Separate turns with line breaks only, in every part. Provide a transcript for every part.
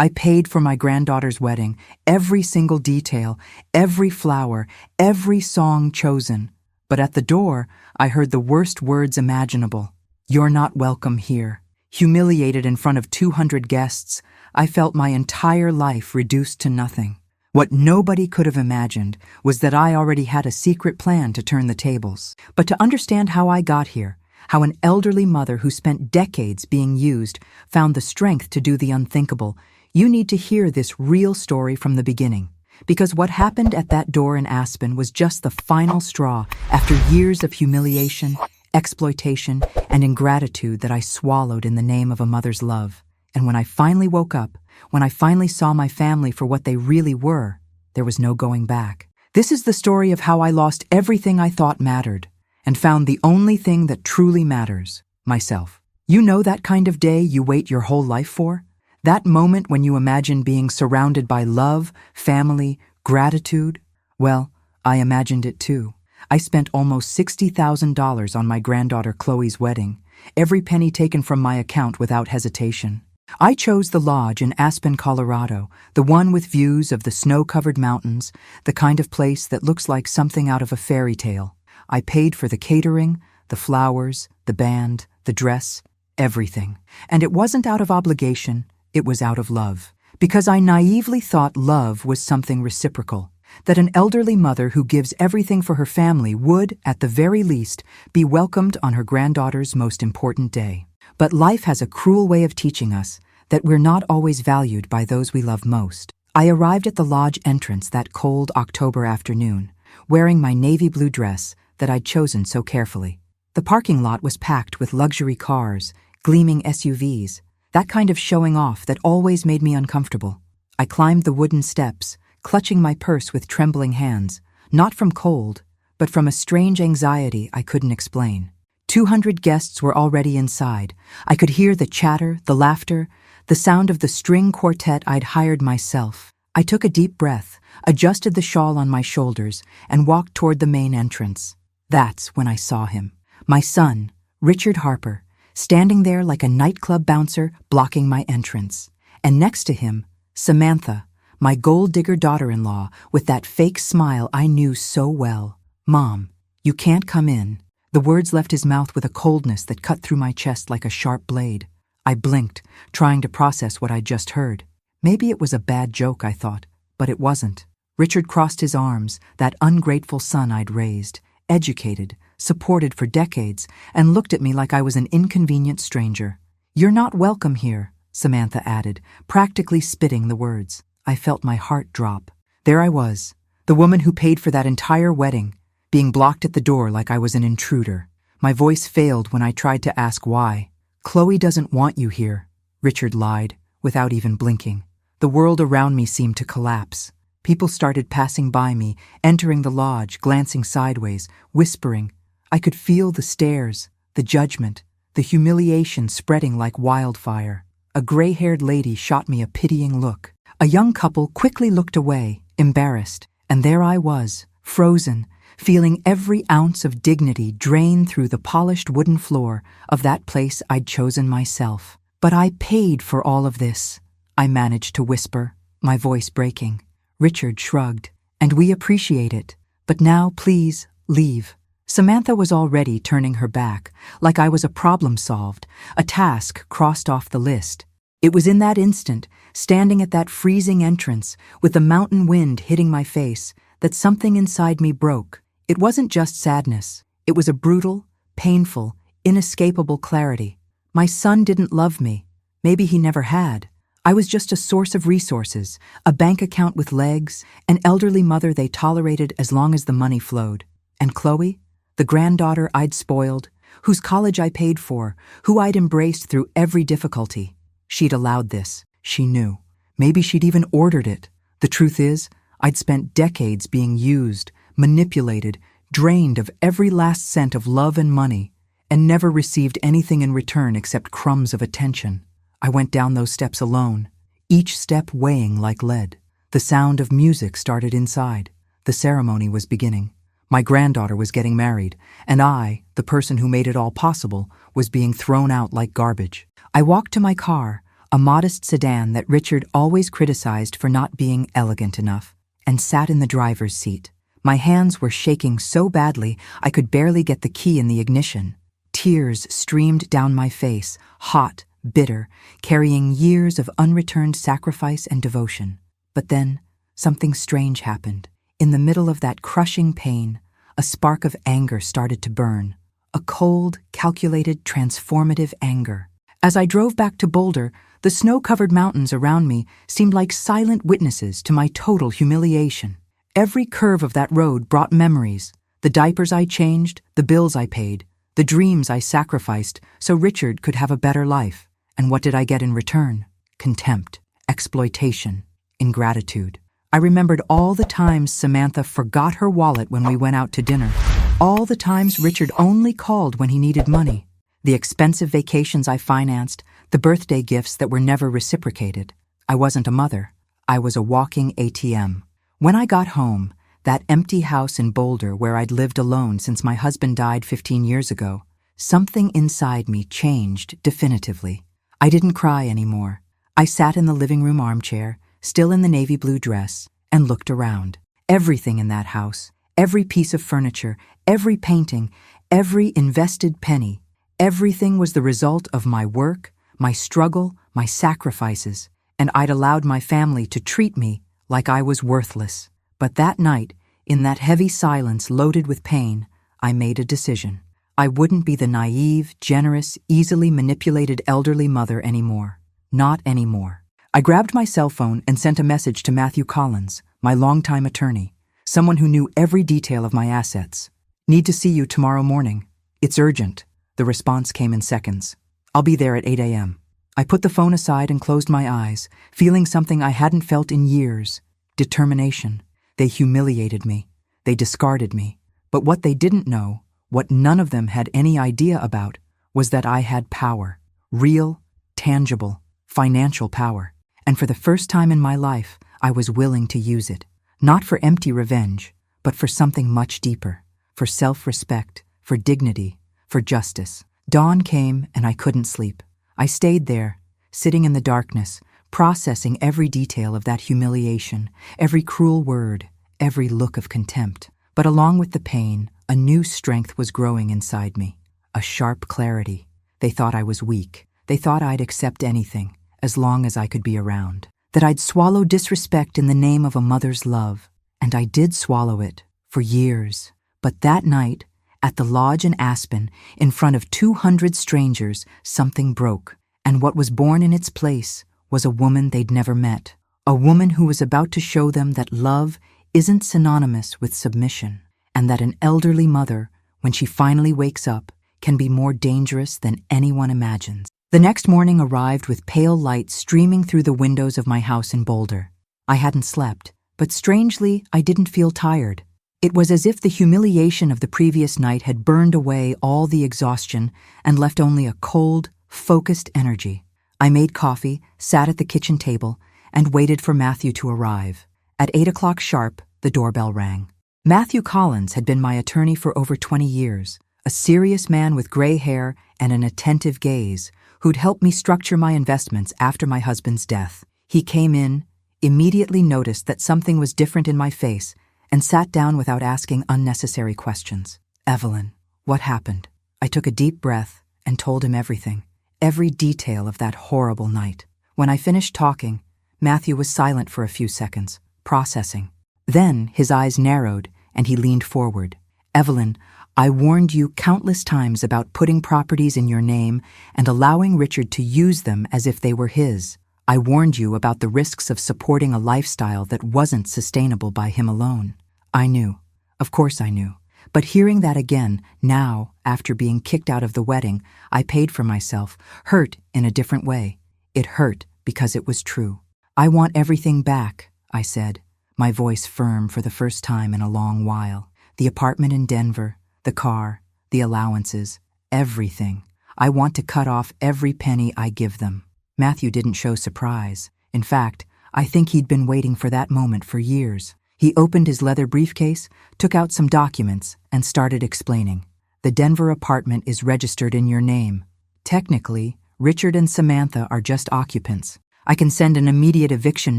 I paid for my granddaughter's wedding, every single detail, every flower, every song chosen. But at the door, I heard the worst words imaginable. "You're not welcome here." Humiliated in front of 200 guests, I felt my entire life reduced to nothing. What nobody could have imagined was that I already had a secret plan to turn the tables. But to understand how I got here, how an elderly mother who spent decades being used found the strength to do the unthinkable, you need to hear this real story from the beginning. Because what happened at that door in Aspen was just the final straw after years of humiliation, exploitation, and ingratitude that I swallowed in the name of a mother's love. And when I finally woke up, when I finally saw my family for what they really were, there was no going back. This is the story of how I lost everything I thought mattered and found the only thing that truly matters, myself. You know that kind of day you wait your whole life for? That moment when you imagine being surrounded by love, family, gratitude? Well, I imagined it too. I spent almost $60,000 on my granddaughter Chloe's wedding, every penny taken from my account without hesitation. I chose the lodge in Aspen, Colorado, the one with views of the snow-covered mountains, the kind of place that looks like something out of a fairy tale. I paid for the catering, the flowers, the band, the dress, everything. And it wasn't out of obligation, it was out of love. Because I naively thought love was something reciprocal, that an elderly mother who gives everything for her family would, at the very least, be welcomed on her granddaughter's most important day. But life has a cruel way of teaching us that we're not always valued by those we love most. I arrived at the lodge entrance that cold October afternoon, wearing my navy blue dress that I'd chosen so carefully. The parking lot was packed with luxury cars, gleaming SUVs, that kind of showing off that always made me uncomfortable. I climbed the wooden steps, clutching my purse with trembling hands, not from cold, but from a strange anxiety I couldn't explain. 200 guests were already inside. I could hear the chatter, the laughter, the sound of the string quartet I'd hired myself. I took a deep breath, adjusted the shawl on my shoulders, and walked toward the main entrance. That's when I saw him. My son, Richard Harper, standing there like a nightclub bouncer blocking my entrance. And next to him, Samantha, my gold-digger daughter-in-law, with that fake smile I knew so well. "Mom, you can't come in." The words left his mouth with a coldness that cut through my chest like a sharp blade. I blinked, trying to process what I'd just heard. Maybe it was a bad joke, I thought, but it wasn't. Richard crossed his arms, that ungrateful son I'd raised, educated, supported for decades, and looked at me like I was an inconvenient stranger. "You're not welcome here," Samantha added, practically spitting the words. I felt my heart drop. There I was, the woman who paid for that entire wedding, being blocked at the door like I was an intruder. My voice failed when I tried to ask why. "Chloe doesn't want you here," Richard lied, without even blinking. The world around me seemed to collapse. People started passing by me, entering the lodge, glancing sideways, whispering. I could feel the stares, the judgment, the humiliation spreading like wildfire. A gray-haired lady shot me a pitying look. A young couple quickly looked away, embarrassed, and there I was, frozen, feeling every ounce of dignity drain through the polished wooden floor of that place I'd chosen myself. "But I paid for all of this," I managed to whisper, my voice breaking. Richard shrugged. "And we appreciate it. But now, please, leave." Samantha was already turning her back, like I was a problem solved, a task crossed off the list. It was in that instant, standing at that freezing entrance, with the mountain wind hitting my face, that something inside me broke. It wasn't just sadness. It was a brutal, painful, inescapable clarity. My son didn't love me. Maybe he never had. I was just a source of resources, a bank account with legs, an elderly mother they tolerated as long as the money flowed. And Chloe, the granddaughter I'd spoiled, whose college I paid for, who I'd embraced through every difficulty. She'd allowed this. She knew. Maybe she'd even ordered it. The truth is, I'd spent decades being used, manipulated, drained of every last cent of love and money, and never received anything in return except crumbs of attention. I went down those steps alone, each step weighing like lead. The sound of music started inside. The ceremony was beginning. My granddaughter was getting married, and I, the person who made it all possible, was being thrown out like garbage. I walked to my car, a modest sedan that Richard always criticized for not being elegant enough, and sat in the driver's seat. My hands were shaking so badly I could barely get the key in the ignition. Tears streamed down my face, hot, bitter, carrying years of unreturned sacrifice and devotion. But then, something strange happened. In the middle of that crushing pain, a spark of anger started to burn. A cold, calculated, transformative anger. As I drove back to Boulder, the snow-covered mountains around me seemed like silent witnesses to my total humiliation. Every curve of that road brought memories. The diapers I changed, the bills I paid, the dreams I sacrificed so Richard could have a better life. And what did I get in return? Contempt, exploitation, ingratitude. I remembered all the times Samantha forgot her wallet when we went out to dinner. All the times Richard only called when he needed money. The expensive vacations I financed, the birthday gifts that were never reciprocated. I wasn't a mother. I was a walking ATM. When I got home, that empty house in Boulder where I'd lived alone since my husband died 15 years ago, something inside me changed definitively. I didn't cry anymore. I sat in the living room armchair, still in the navy blue dress, and looked around. Everything in that house, every piece of furniture, every painting, every invested penny, everything was the result of my work, my struggle, my sacrifices, and I'd allowed my family to treat me like I was worthless. But that night, in that heavy silence loaded with pain, I made a decision. I wouldn't be the naive, generous, easily manipulated elderly mother anymore. Not anymore. I grabbed my cell phone and sent a message to Matthew Collins, my longtime attorney, someone who knew every detail of my assets. "Need to see you tomorrow morning. It's urgent." The response came in seconds. "I'll be there at 8 a.m. I put the phone aside and closed my eyes, feeling something I hadn't felt in years. Determination. They humiliated me. They discarded me. But what they didn't know, what none of them had any idea about, was that I had power. Real, tangible, financial power. And for the first time in my life, I was willing to use it. Not for empty revenge, but for something much deeper. For self-respect, for dignity, for justice. Dawn came and I couldn't sleep. I stayed there, sitting in the darkness, processing every detail of that humiliation, every cruel word, every look of contempt. But along with the pain, a new strength was growing inside me. A sharp clarity. They thought I was weak. They thought I'd accept anything, as long as I could be around. That I'd swallow disrespect in the name of a mother's love. And I did swallow it, for years. But that night, at the lodge in Aspen, in front of 200 strangers, something broke. And what was born in its place was a woman they'd never met. A woman who was about to show them that love isn't synonymous with submission. And that an elderly mother, when she finally wakes up, can be more dangerous than anyone imagines. The next morning arrived with pale light streaming through the windows of my house in Boulder. I hadn't slept, but strangely, I didn't feel tired. It was as if the humiliation of the previous night had burned away all the exhaustion and left only a cold, focused energy. I made coffee, sat at the kitchen table, and waited for Matthew to arrive. At 8 o'clock sharp, the doorbell rang. Matthew Collins had been my attorney for over 20 years, a serious man with gray hair and an attentive gaze, who'd helped me structure my investments after my husband's death. He came in, immediately noticed that something was different in my face, and sat down without asking unnecessary questions. "Evelyn, what happened?" I took a deep breath and told him everything, every detail of that horrible night. When I finished talking, Matthew was silent for a few seconds, processing. Then his eyes narrowed and he leaned forward. "Evelyn, I warned you countless times about putting properties in your name and allowing Richard to use them as if they were his. I warned you about the risks of supporting a lifestyle that wasn't sustainable by him alone." I knew. Of course I knew. But hearing that again, now, after being kicked out of the wedding, I paid for myself, hurt in a different way. It hurt because it was true. "I want everything back," I said, my voice firm for the first time in a long while. "The apartment in Denver, the car, the allowances, everything. I want to cut off every penny I give them." Matthew didn't show surprise. In fact, I think he'd been waiting for that moment for years. He opened his leather briefcase, took out some documents, and started explaining. "The Denver apartment is registered in your name. Technically, Richard and Samantha are just occupants. I can send an immediate eviction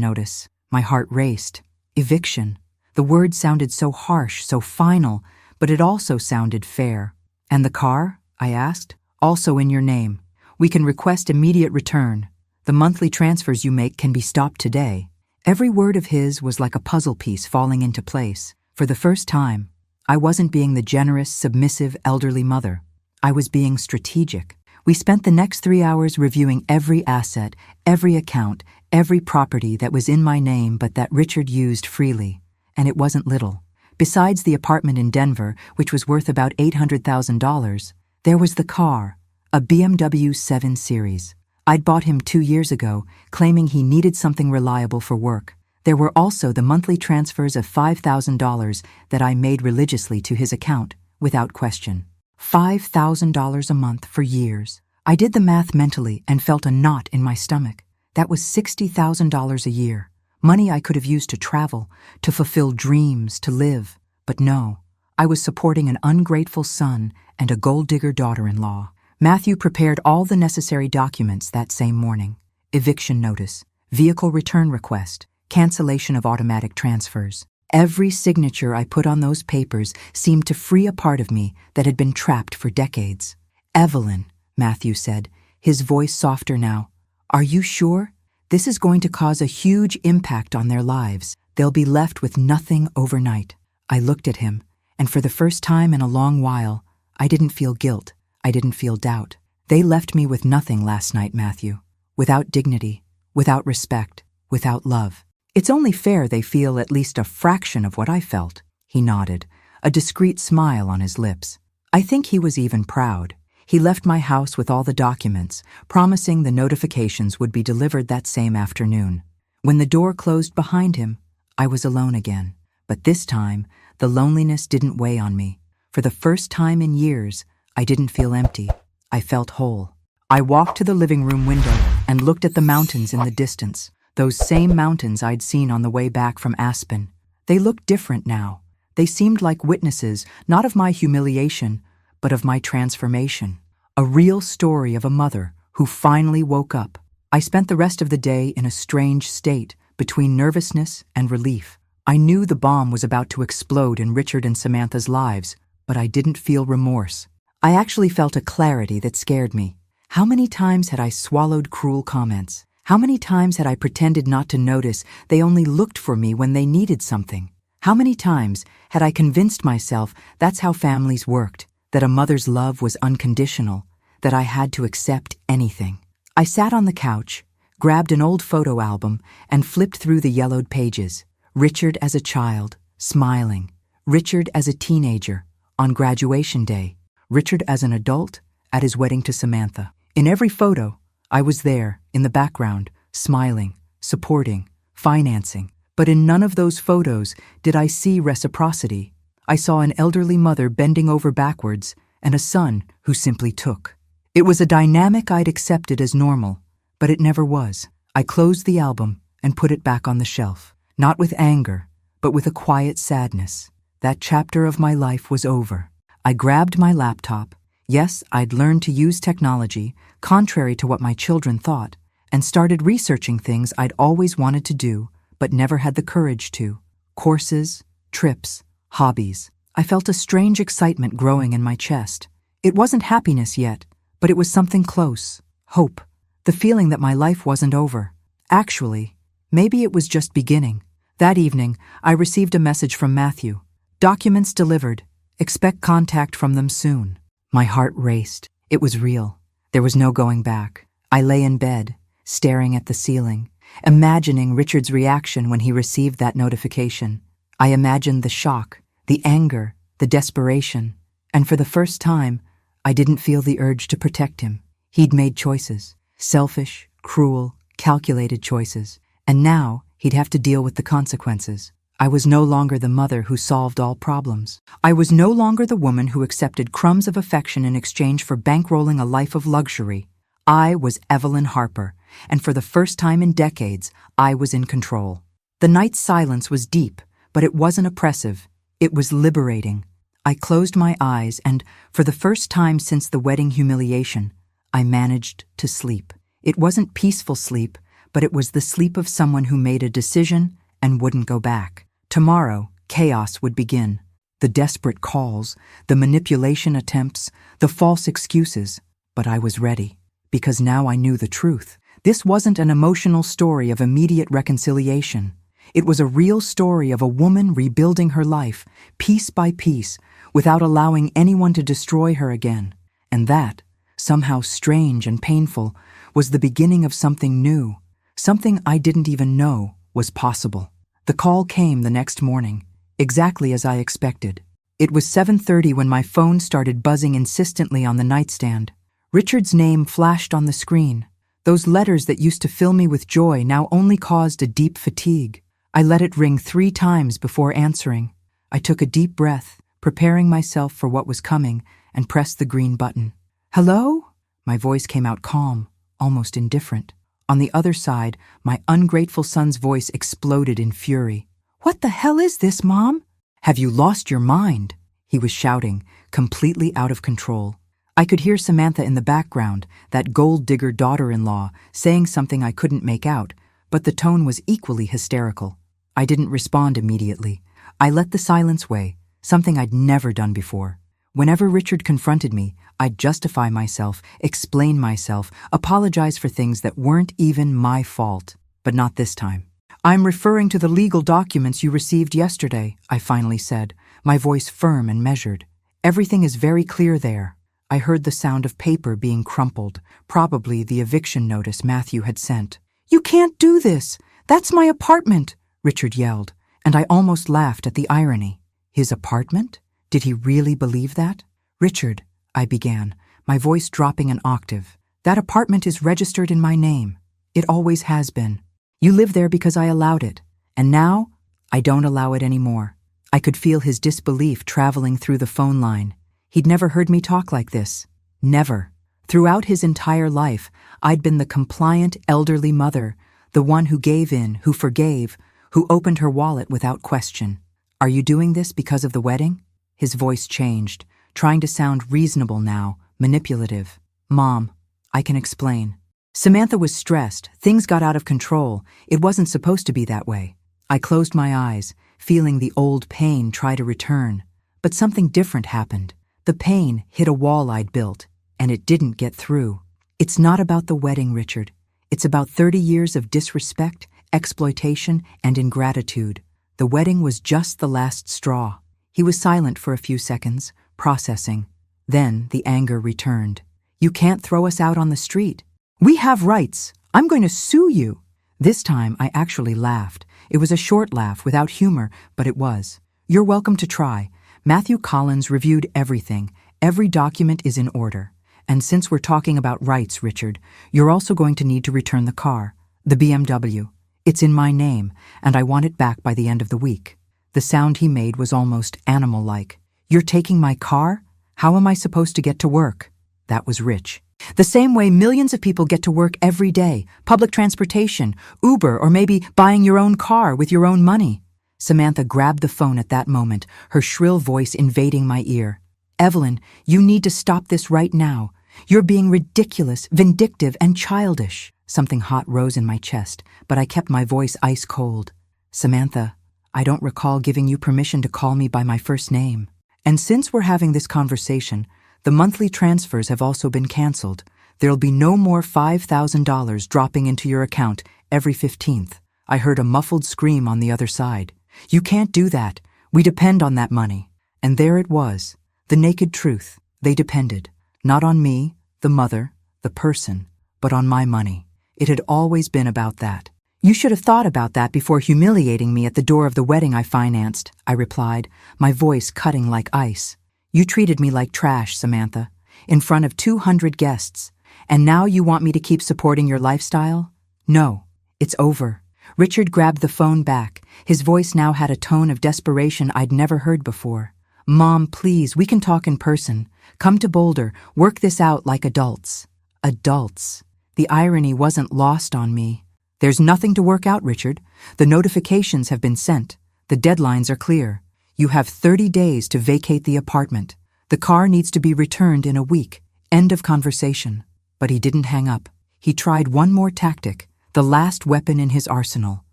notice. My heart raced. Eviction. The word sounded so harsh, so final, but it also sounded fair. And the car? I asked. Also in your name. We can request immediate return. The monthly transfers you make can be stopped today. Every word of his was like a puzzle piece falling into place. For the first time, I wasn't being the generous, submissive, elderly mother. I was being strategic. We spent the next 3 hours reviewing every asset, every account, every property that was in my name but that Richard used freely. And it wasn't little. Besides the apartment in Denver, which was worth about $800,000, there was the car, a BMW 7 Series. I'd bought him 2 years ago, claiming he needed something reliable for work. There were also the monthly transfers of $5,000 that I made religiously to his account, without question. $5,000 a month for years. I did the math mentally and felt a knot in my stomach. That was $60,000 a year. Money I could have used to travel, to fulfill dreams, to live. But no, I was supporting an ungrateful son and a gold-digger daughter-in-law. Matthew prepared all the necessary documents that same morning. Eviction notice, vehicle return request, cancellation of automatic transfers. Every signature I put on those papers seemed to free a part of me that had been trapped for decades. "Evelyn," Matthew said, his voice softer now, "are you sure? This is going to cause a huge impact on their lives. They'll be left with nothing overnight." I looked at him, and for the first time in a long while, I didn't feel guilt. I didn't feel doubt. "They left me with nothing last night, Matthew. Without dignity, without respect, without love. It's only fair they feel at least a fraction of what I felt." He nodded, a discreet smile on his lips. I think he was even proud. He left my house with all the documents, promising the notifications would be delivered that same afternoon. When the door closed behind him, I was alone again. But this time, the loneliness didn't weigh on me. For the first time in years, I didn't feel empty. I felt whole. I walked to the living room window and looked at the mountains in the distance, those same mountains I'd seen on the way back from Aspen. They looked different now. They seemed like witnesses, not of my humiliation, but of my transformation. A real story of a mother who finally woke up. I spent the rest of the day in a strange state, between nervousness and relief. I knew the bomb was about to explode in Richard and Samantha's lives, but I didn't feel remorse. I actually felt a clarity that scared me. How many times had I swallowed cruel comments? How many times had I pretended not to notice they only looked for me when they needed something? How many times had I convinced myself that's how families worked, that a mother's love was unconditional, that I had to accept anything? I sat on the couch, grabbed an old photo album, and flipped through the yellowed pages. Richard as a child, smiling. Richard as a teenager, on graduation day. Richard as an adult, at his wedding to Samantha. In every photo, I was there, in the background, smiling, supporting, financing. But in none of those photos did I see reciprocity. I saw an elderly mother bending over backwards and a son who simply took. It was a dynamic I'd accepted as normal, but it never was. I closed the album and put it back on the shelf, not with anger, but with a quiet sadness. That chapter of my life was over. I grabbed my laptop. Yes, I'd learned to use technology, contrary to what my children thought, and started researching things I'd always wanted to do, but never had the courage to. Courses, trips, hobbies. I felt a strange excitement growing in my chest. It wasn't happiness yet, but it was something close. Hope. The feeling that my life wasn't over. Actually, maybe it was just beginning. That evening, I received a message from Matthew. "Documents delivered. Expect contact from them soon." My heart raced. It was real. There was no going back. I lay in bed, staring at the ceiling, imagining Richard's reaction when he received that notification. I imagined the shock, the anger, the desperation, and for the first time, I didn't feel the urge to protect him. He'd made choices, selfish, cruel, calculated choices, and now he'd have to deal with the consequences. I was no longer the mother who solved all problems. I was no longer the woman who accepted crumbs of affection in exchange for bankrolling a life of luxury. I was Evelyn Harper, and for the first time in decades, I was in control. The night's silence was deep, but it wasn't oppressive. It was liberating. I closed my eyes and, for the first time since the wedding humiliation, I managed to sleep. It wasn't peaceful sleep, but it was the sleep of someone who made a decision and wouldn't go back. Tomorrow, chaos would begin. The desperate calls, the manipulation attempts, the false excuses. But I was ready, because now I knew the truth. This wasn't an emotional story of immediate reconciliation. It was a real story of a woman rebuilding her life, piece by piece, without allowing anyone to destroy her again. And that, somehow strange and painful, was the beginning of something new, something I didn't even know was possible. The call came the next morning, exactly as I expected. It was 7:30 when my phone started buzzing insistently on the nightstand. Richard's name flashed on the screen. Those letters that used to fill me with joy now only caused a deep fatigue. I let it ring 3 times before answering. I took a deep breath, preparing myself for what was coming, and pressed the green button. "Hello?" My voice came out calm, almost indifferent. On the other side, my ungrateful son's voice exploded in fury. "What the hell is this, Mom? Have you lost your mind?" He was shouting, completely out of control. I could hear Samantha in the background, that gold-digger daughter-in-law, saying something I couldn't make out, but the tone was equally hysterical. I didn't respond immediately. I let the silence weigh, something I'd never done before. Whenever Richard confronted me, I'd justify myself, explain myself, apologize for things that weren't even my fault. But not this time. "I'm referring to the legal documents you received yesterday," I finally said, my voice firm and measured. "Everything is very clear there." I heard the sound of paper being crumpled, probably the eviction notice Matthew had sent. "You can't do this! That's my apartment!" Richard yelled, and I almost laughed at the irony. His apartment? Did he really believe that? "Richard," I began, my voice dropping an octave, "that apartment is registered in my name. It always has been. You live there because I allowed it, and now I don't allow it anymore." I could feel his disbelief traveling through the phone line. He'd never heard me talk like this. Never. Throughout his entire life, I'd been the compliant elderly mother, the one who gave in, who forgave, who opened her wallet without question. "Are you doing this because of the wedding?" His voice changed, trying to sound reasonable now, manipulative. "Mom, I can explain. Samantha was stressed. Things got out of control. It wasn't supposed to be that way." I closed my eyes, feeling the old pain try to return. But something different happened. The pain hit a wall I'd built, and it didn't get through. "It's not about the wedding, Richard. It's about 30 years of disrespect, exploitation, and ingratitude. The wedding was just the last straw." He was silent for a few seconds, processing. Then the anger returned. "You can't throw us out on the street. We have rights. I'm going to sue you." This time I actually laughed. It was a short laugh without humor, but it was. "You're welcome to try. Matthew Collins reviewed everything. Every document is in order. And since we're talking about rights, Richard, you're also going to need to return the car, the BMW. It's in my name, and I want it back by the end of the week." The sound he made was almost animal-like. "You're taking my car? How am I supposed to get to work?" That was rich. "The same way millions of people get to work every day. Public transportation, Uber, or maybe buying your own car with your own money." Samantha grabbed the phone at that moment, her shrill voice invading my ear. "Evelyn, you need to stop this right now. You're being ridiculous, vindictive, and childish." Something hot rose in my chest, but I kept my voice ice cold. "Samantha, I don't recall giving you permission to call me by my first name. And since we're having this conversation, the monthly transfers have also been canceled. There'll be no more $5,000 dropping into your account every 15th. I heard a muffled scream on the other side. "You can't do that. We depend on that money." And there it was, the naked truth. They depended, not on me, the mother, the person, but on my money. It had always been about that. "You should have thought about that before humiliating me at the door of the wedding I financed," I replied, my voice cutting like ice. "You treated me like trash, Samantha, in front of 200 guests. And now you want me to keep supporting your lifestyle? No, it's over." Richard grabbed the phone back. His voice now had a tone of desperation I'd never heard before. "Mom, please, we can talk in person. Come to Boulder, work this out like adults." Adults. The irony wasn't lost on me. "There's nothing to work out, Richard. The notifications have been sent. The deadlines are clear. You have 30 days to vacate the apartment. The car needs to be returned in a week. End of conversation." But he didn't hang up. He tried one more tactic, the last weapon in his arsenal: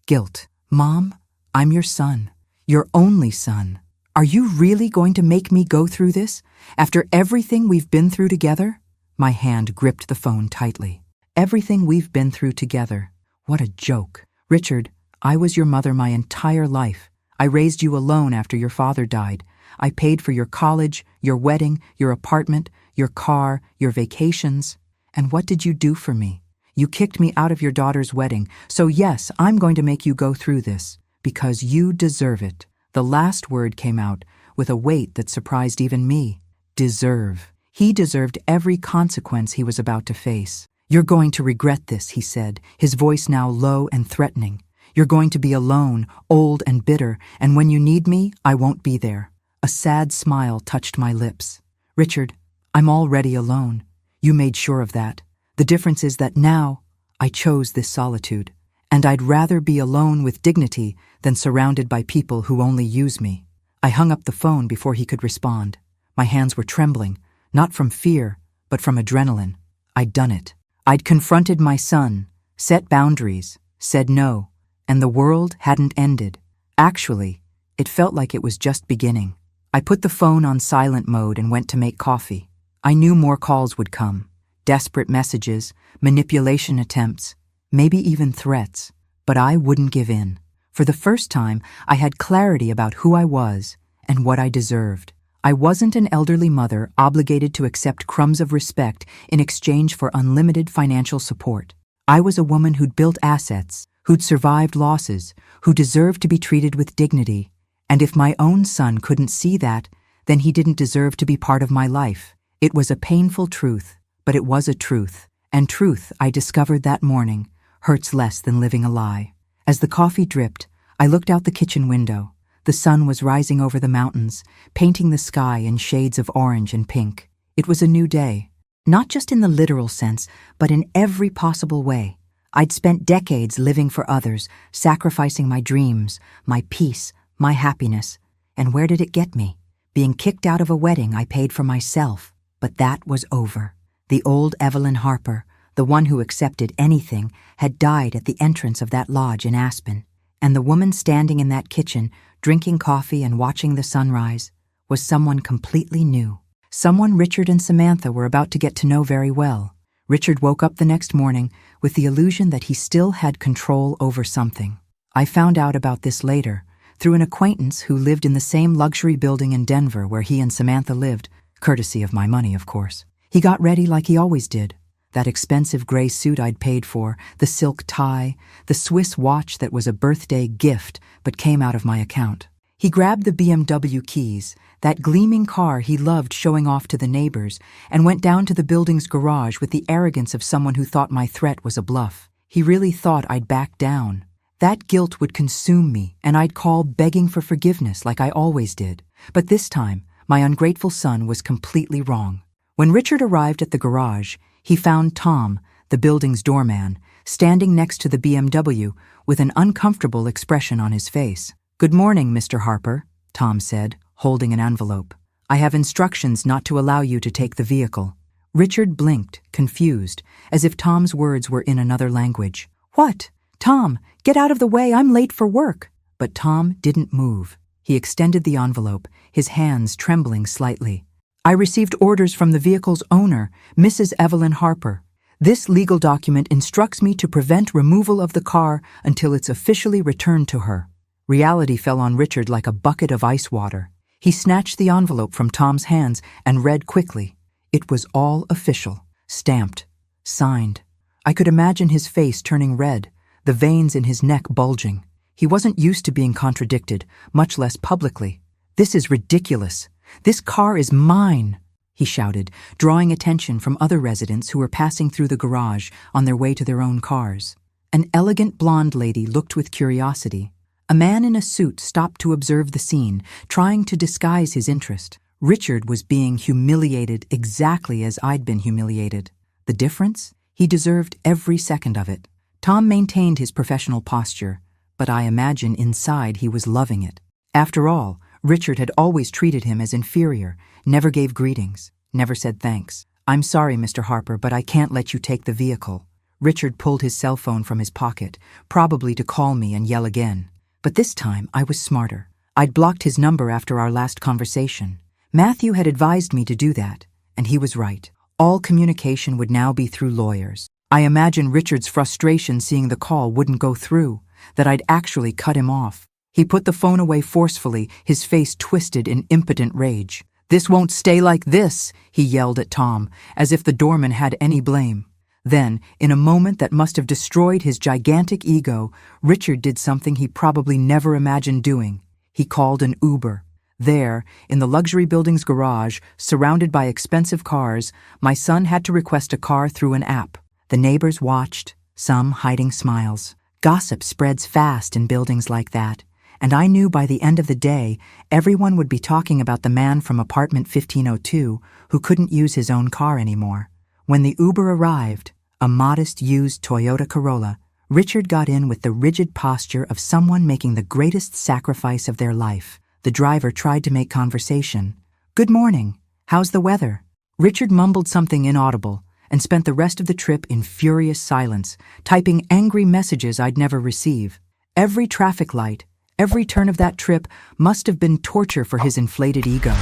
guilt. Mom, I'm your son, your only son. Are you really going to make me go through this, after everything we've been through together? My hand gripped the phone tightly. Everything we've been through together. What a joke. Richard, I was your mother my entire life. I raised you alone after your father died. I paid for your college, your wedding, your apartment, your car, your vacations. And what did you do for me? You kicked me out of your daughter's wedding. So yes, I'm going to make you go through this, because you deserve it. The last word came out with a weight that surprised even me. Deserve. He deserved every consequence he was about to face. You're going to regret this, he said, his voice now low and threatening. You're going to be alone, old and bitter, and when you need me, I won't be there. A sad smile touched my lips. Richard, I'm already alone. You made sure of that. The difference is that now I chose this solitude, and I'd rather be alone with dignity than surrounded by people who only use me. I hung up the phone before he could respond. My hands were trembling, not from fear, but from adrenaline. I'd done it. I'd confronted my son, set boundaries, said no, and the world hadn't ended. Actually, it felt like it was just beginning. I put the phone on silent mode and went to make coffee. I knew more calls would come. Desperate messages, manipulation attempts, maybe even threats. But I wouldn't give in. For the first time, I had clarity about who I was and what I deserved. I wasn't an elderly mother obligated to accept crumbs of respect in exchange for unlimited financial support. I was a woman who'd built assets, who'd survived losses, who deserved to be treated with dignity. And if my own son couldn't see that, then he didn't deserve to be part of my life. It was a painful truth, but it was a truth. And truth, I discovered that morning, hurts less than living a lie. As the coffee dripped, I looked out the kitchen window. The sun was rising over the mountains, painting the sky in shades of orange and pink. It was a new day, not just in the literal sense, but in every possible way. I'd spent decades living for others, sacrificing my dreams, my peace, my happiness. And where did it get me? Being kicked out of a wedding I paid for myself. But that was over. The old Evelyn Harper, the one who accepted anything, had died at the entrance of that lodge in Aspen. And the woman standing in that kitchen, drinking coffee and watching the sunrise, was someone completely new. Someone Richard and Samantha were about to get to know very well. Richard woke up the next morning with the illusion that he still had control over something. I found out about this later, through an acquaintance who lived in the same luxury building in Denver where he and Samantha lived, courtesy of my money, of course. He got ready like he always did. That expensive gray suit I'd paid for, the silk tie, the Swiss watch that was a birthday gift but came out of my account. He grabbed the BMW keys, that gleaming car he loved showing off to the neighbors, and went down to the building's garage with the arrogance of someone who thought my threat was a bluff. He really thought I'd back down. That guilt would consume me, and I'd call begging for forgiveness like I always did. But this time, my ungrateful son was completely wrong. When Richard arrived at the garage, he found Tom, the building's doorman, standing next to the BMW with an uncomfortable expression on his face. "Good morning, Mr. Harper," Tom said, holding an envelope. "I have instructions not to allow you to take the vehicle." Richard blinked, confused, as if Tom's words were in another language. "What? Tom, get out of the way, I'm late for work." But Tom didn't move. He extended the envelope, his hands trembling slightly. "I received orders from the vehicle's owner, Mrs. Evelyn Harper. This legal document instructs me to prevent removal of the car until it's officially returned to her." Reality fell on Richard like a bucket of ice water. He snatched the envelope from Tom's hands and read quickly. It was all official, stamped, signed. I could imagine his face turning red, the veins in his neck bulging. He wasn't used to being contradicted, much less publicly. "This is ridiculous. This car is mine," he shouted, drawing attention from other residents who were passing through the garage on their way to their own cars. An elegant blonde lady looked with curiosity. A man in a suit stopped to observe the scene, trying to disguise his interest. Richard was being humiliated exactly as I'd been humiliated. The difference? He deserved every second of it. Tom maintained his professional posture, but I imagine inside he was loving it. After all, Richard had always treated him as inferior, never gave greetings, never said thanks. "I'm sorry, Mr. Harper, but I can't let you take the vehicle." Richard pulled his cell phone from his pocket, probably to call me and yell again. But this time I was smarter. I'd blocked his number after our last conversation. Matthew had advised me to do that, and he was right. All communication would now be through lawyers. I imagine Richard's frustration seeing the call wouldn't go through, that I'd actually cut him off. He put the phone away forcefully, his face twisted in impotent rage. "This won't stay like this," he yelled at Tom, as if the doorman had any blame. Then, in a moment that must have destroyed his gigantic ego, Richard did something he probably never imagined doing. He called an Uber. There, in the luxury building's garage, surrounded by expensive cars, my son had to request a car through an app. The neighbors watched, some hiding smiles. Gossip spreads fast in buildings like that, and I knew by the end of the day, everyone would be talking about the man from apartment 1502 who couldn't use his own car anymore. When the Uber arrived, a modest used Toyota Corolla, Richard got in with the rigid posture of someone making the greatest sacrifice of their life. The driver tried to make conversation. "Good morning. How's the weather?" Richard mumbled something inaudible and spent the rest of the trip in furious silence, typing angry messages I'd never receive. Every traffic light, every turn of that trip must have been torture for his inflated ego.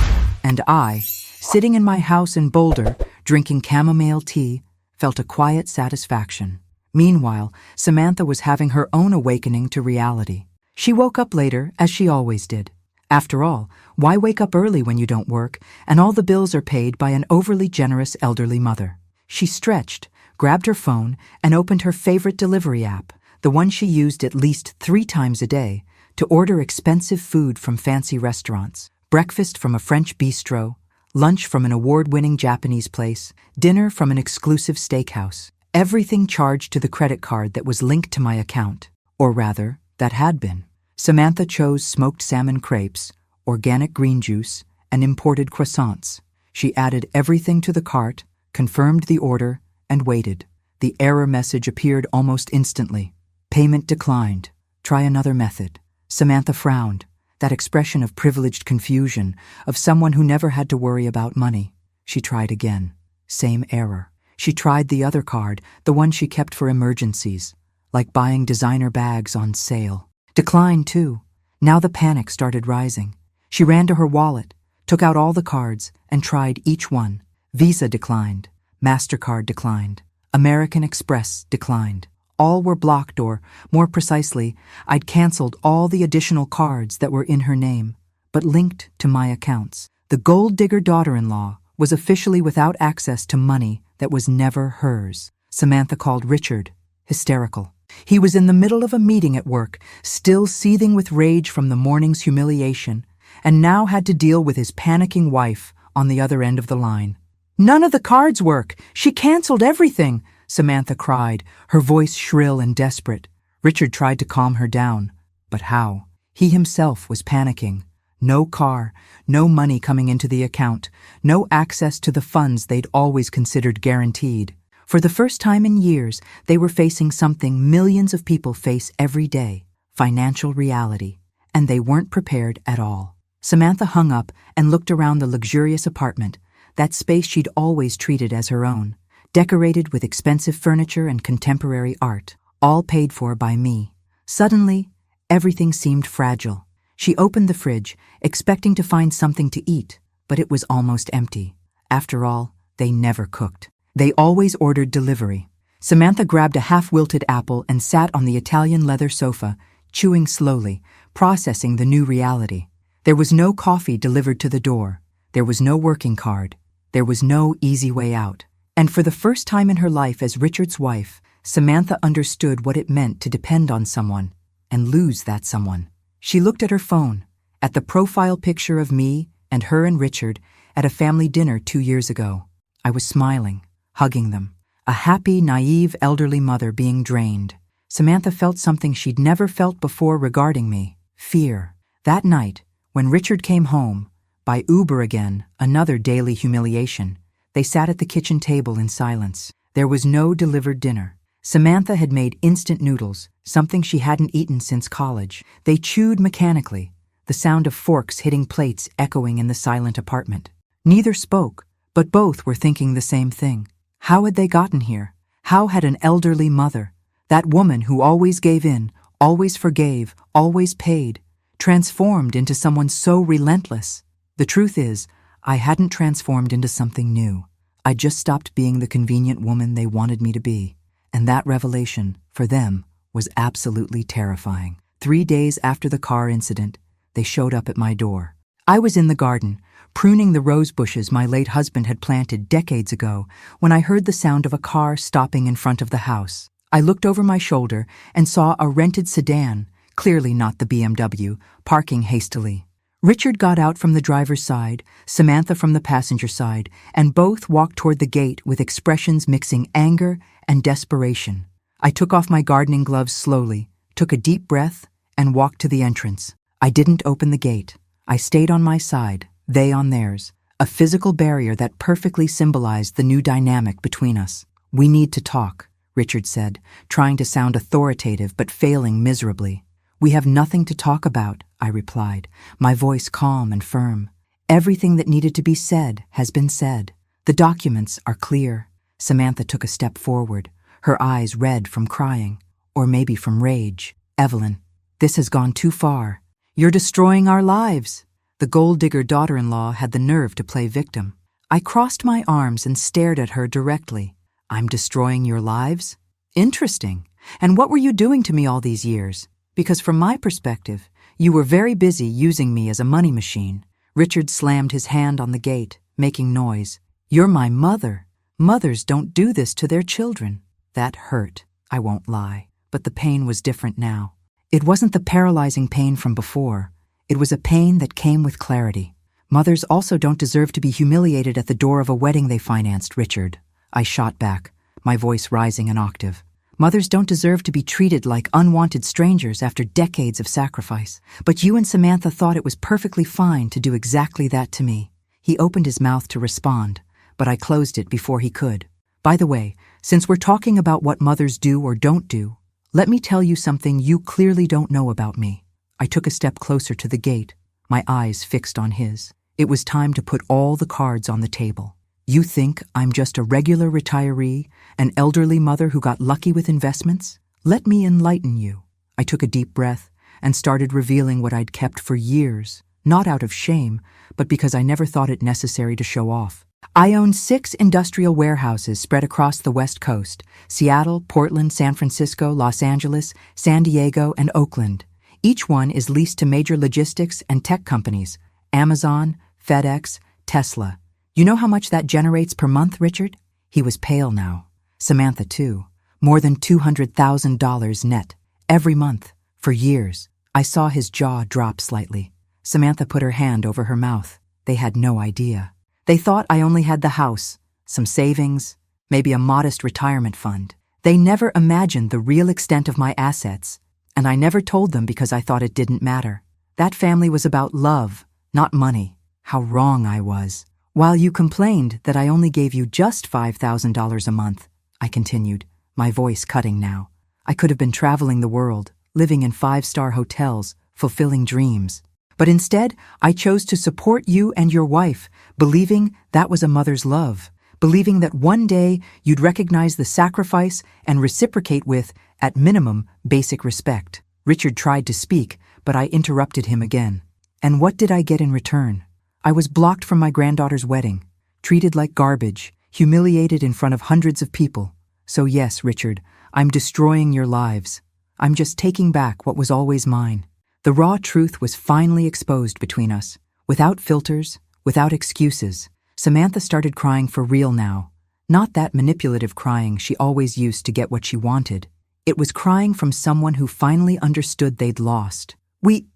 And I, sitting in my house in Boulder, drinking chamomile tea, felt a quiet satisfaction. Meanwhile, Samantha was having her own awakening to reality. She woke up later, as she always did. After all, why wake up early when you don't work, and all the bills are paid by an overly generous elderly mother? She stretched, grabbed her phone, and opened her favorite delivery app, the one she used at least 3 times a day, to order expensive food from fancy restaurants. Breakfast from a French bistro, lunch from an award-winning Japanese place, dinner from an exclusive steakhouse. Everything charged to the credit card that was linked to my account. Or rather, that had been. Samantha chose smoked salmon crepes, organic green juice, and imported croissants. She added everything to the cart, confirmed the order, and waited. The error message appeared almost instantly. "Payment declined. Try another method." Samantha frowned, that expression of privileged confusion, of someone who never had to worry about money. She tried again. Same error. She tried the other card, the one she kept for emergencies, like buying designer bags on sale. Declined, too. Now the panic started rising. She ran to her wallet, took out all the cards, and tried each one. Visa declined. MasterCard declined. American Express declined. All were blocked, or, more precisely, I'd canceled all the additional cards that were in her name, but linked to my accounts. The gold digger daughter-in-law was officially without access to money that was never hers. Samantha called Richard, hysterical. He was in the middle of a meeting at work, still seething with rage from the morning's humiliation, and now had to deal with his panicking wife on the other end of the line. "None of the cards work. She canceled everything," Samantha cried, her voice shrill and desperate. Richard tried to calm her down. But how? He himself was panicking. No car, no money coming into the account, no access to the funds they'd always considered guaranteed. For the first time in years, they were facing something millions of people face every day, financial reality, and they weren't prepared at all. Samantha hung up and looked around the luxurious apartment, that space she'd always treated as her own, decorated with expensive furniture and contemporary art, all paid for by me. Suddenly, everything seemed fragile. She opened the fridge, expecting to find something to eat, but it was almost empty. After all, they never cooked. They always ordered delivery. Samantha grabbed a half-wilted apple and sat on the Italian leather sofa, chewing slowly, processing the new reality. There was no coffee delivered to the door. There was no working card. There was no easy way out. And for the first time in her life as Richard's wife, Samantha understood what it meant to depend on someone and lose that someone. She looked at her phone, at the profile picture of me and her and Richard at a family dinner 2 years ago. I was smiling, hugging them, a happy, naive elderly mother being drained. Samantha felt something she'd never felt before regarding me, fear. That night, when Richard came home, by Uber again, another daily humiliation, they sat at the kitchen table in silence. There was no delivered dinner. Samantha had made instant noodles, something she hadn't eaten since college. They chewed mechanically, the sound of forks hitting plates echoing in the silent apartment. Neither spoke, But both were thinking the same thing. How had they gotten here? How had an elderly mother, that woman who always gave in, always forgave, always paid, transformed into someone so relentless? The truth is, I hadn't transformed into something new. I just stopped being the convenient woman they wanted me to be. And that revelation, for them, was absolutely terrifying. 3 days after the car incident, they showed up at my door. I was in the garden, pruning the rose bushes my late husband had planted decades ago, when I heard the sound of a car stopping in front of the house. I looked over my shoulder and saw a rented sedan, clearly not the BMW, parking hastily. Richard got out from the driver's side, Samantha from the passenger side, and both walked toward the gate with expressions mixing anger and desperation. I took off my gardening gloves slowly, took a deep breath, and walked to the entrance. I didn't open the gate. I stayed on my side, they on theirs, a physical barrier that perfectly symbolized the new dynamic between us. "We need to talk," Richard said, trying to sound authoritative but failing miserably. "We have nothing to talk about," I replied, my voice calm and firm. "Everything that needed to be said has been said. The documents are clear." Samantha took a step forward, her eyes red from crying, or maybe from rage. "Evelyn, this has gone too far. You're destroying our lives." The gold digger daughter-in-law had the nerve to play victim. I crossed my arms and stared at her directly. "I'm destroying your lives? Interesting. And what were you doing to me all these years? Because from my perspective, you were very busy using me as a money machine." Richard slammed his hand on the gate, making noise. "You're my mother. Mothers don't do this to their children." That hurt, I won't lie. But the pain was different now. It wasn't the paralyzing pain from before. It was a pain that came with clarity. "Mothers also don't deserve to be humiliated at the door of a wedding they financed, Richard." I shot back, my voice rising an octave. "Mothers don't deserve to be treated like unwanted strangers after decades of sacrifice. But you and Samantha thought it was perfectly fine to do exactly that to me." He opened his mouth to respond, but I closed it before he could. "By the way, since we're talking about what mothers do or don't do, let me tell you something you clearly don't know about me." I took a step closer to the gate, my eyes fixed on his. It was time to put all the cards on the table. "You think I'm just a regular retiree, an elderly mother who got lucky with investments? Let me enlighten you." I took a deep breath and started revealing what I'd kept for years, not out of shame, but because I never thought it necessary to show off. I own 6 industrial warehouses spread across the West Coast: Seattle, Portland, San Francisco, Los Angeles, San Diego, and Oakland. Each one is leased to major logistics and tech companies: Amazon, FedEx, Tesla. You know how much that generates per month, Richard? He was pale now. Samantha, too. More than $200,000 net, every month, for years. I saw his jaw drop slightly. Samantha put her hand over her mouth. They had no idea. They thought I only had the house, some savings, maybe a modest retirement fund. They never imagined the real extent of my assets, and I never told them because I thought it didn't matter. That family was about love, not money. How wrong I was. "While you complained that I only gave you just $5,000 a month," I continued, my voice cutting now. "I could have been traveling the world, living in 5-star hotels, fulfilling dreams. But instead, I chose to support you and your wife, believing that was a mother's love, believing that one day you'd recognize the sacrifice and reciprocate with, at minimum, basic respect." Richard tried to speak, but I interrupted him again. "And what did I get in return? I was blocked from my granddaughter's wedding, treated like garbage, humiliated in front of hundreds of people. So yes, Richard, I'm destroying your lives. I'm just taking back what was always mine." The raw truth was finally exposed between us, without filters, without excuses. Samantha started crying for real now. Not that manipulative crying she always used to get what she wanted. It was crying from someone who finally understood they'd lost. We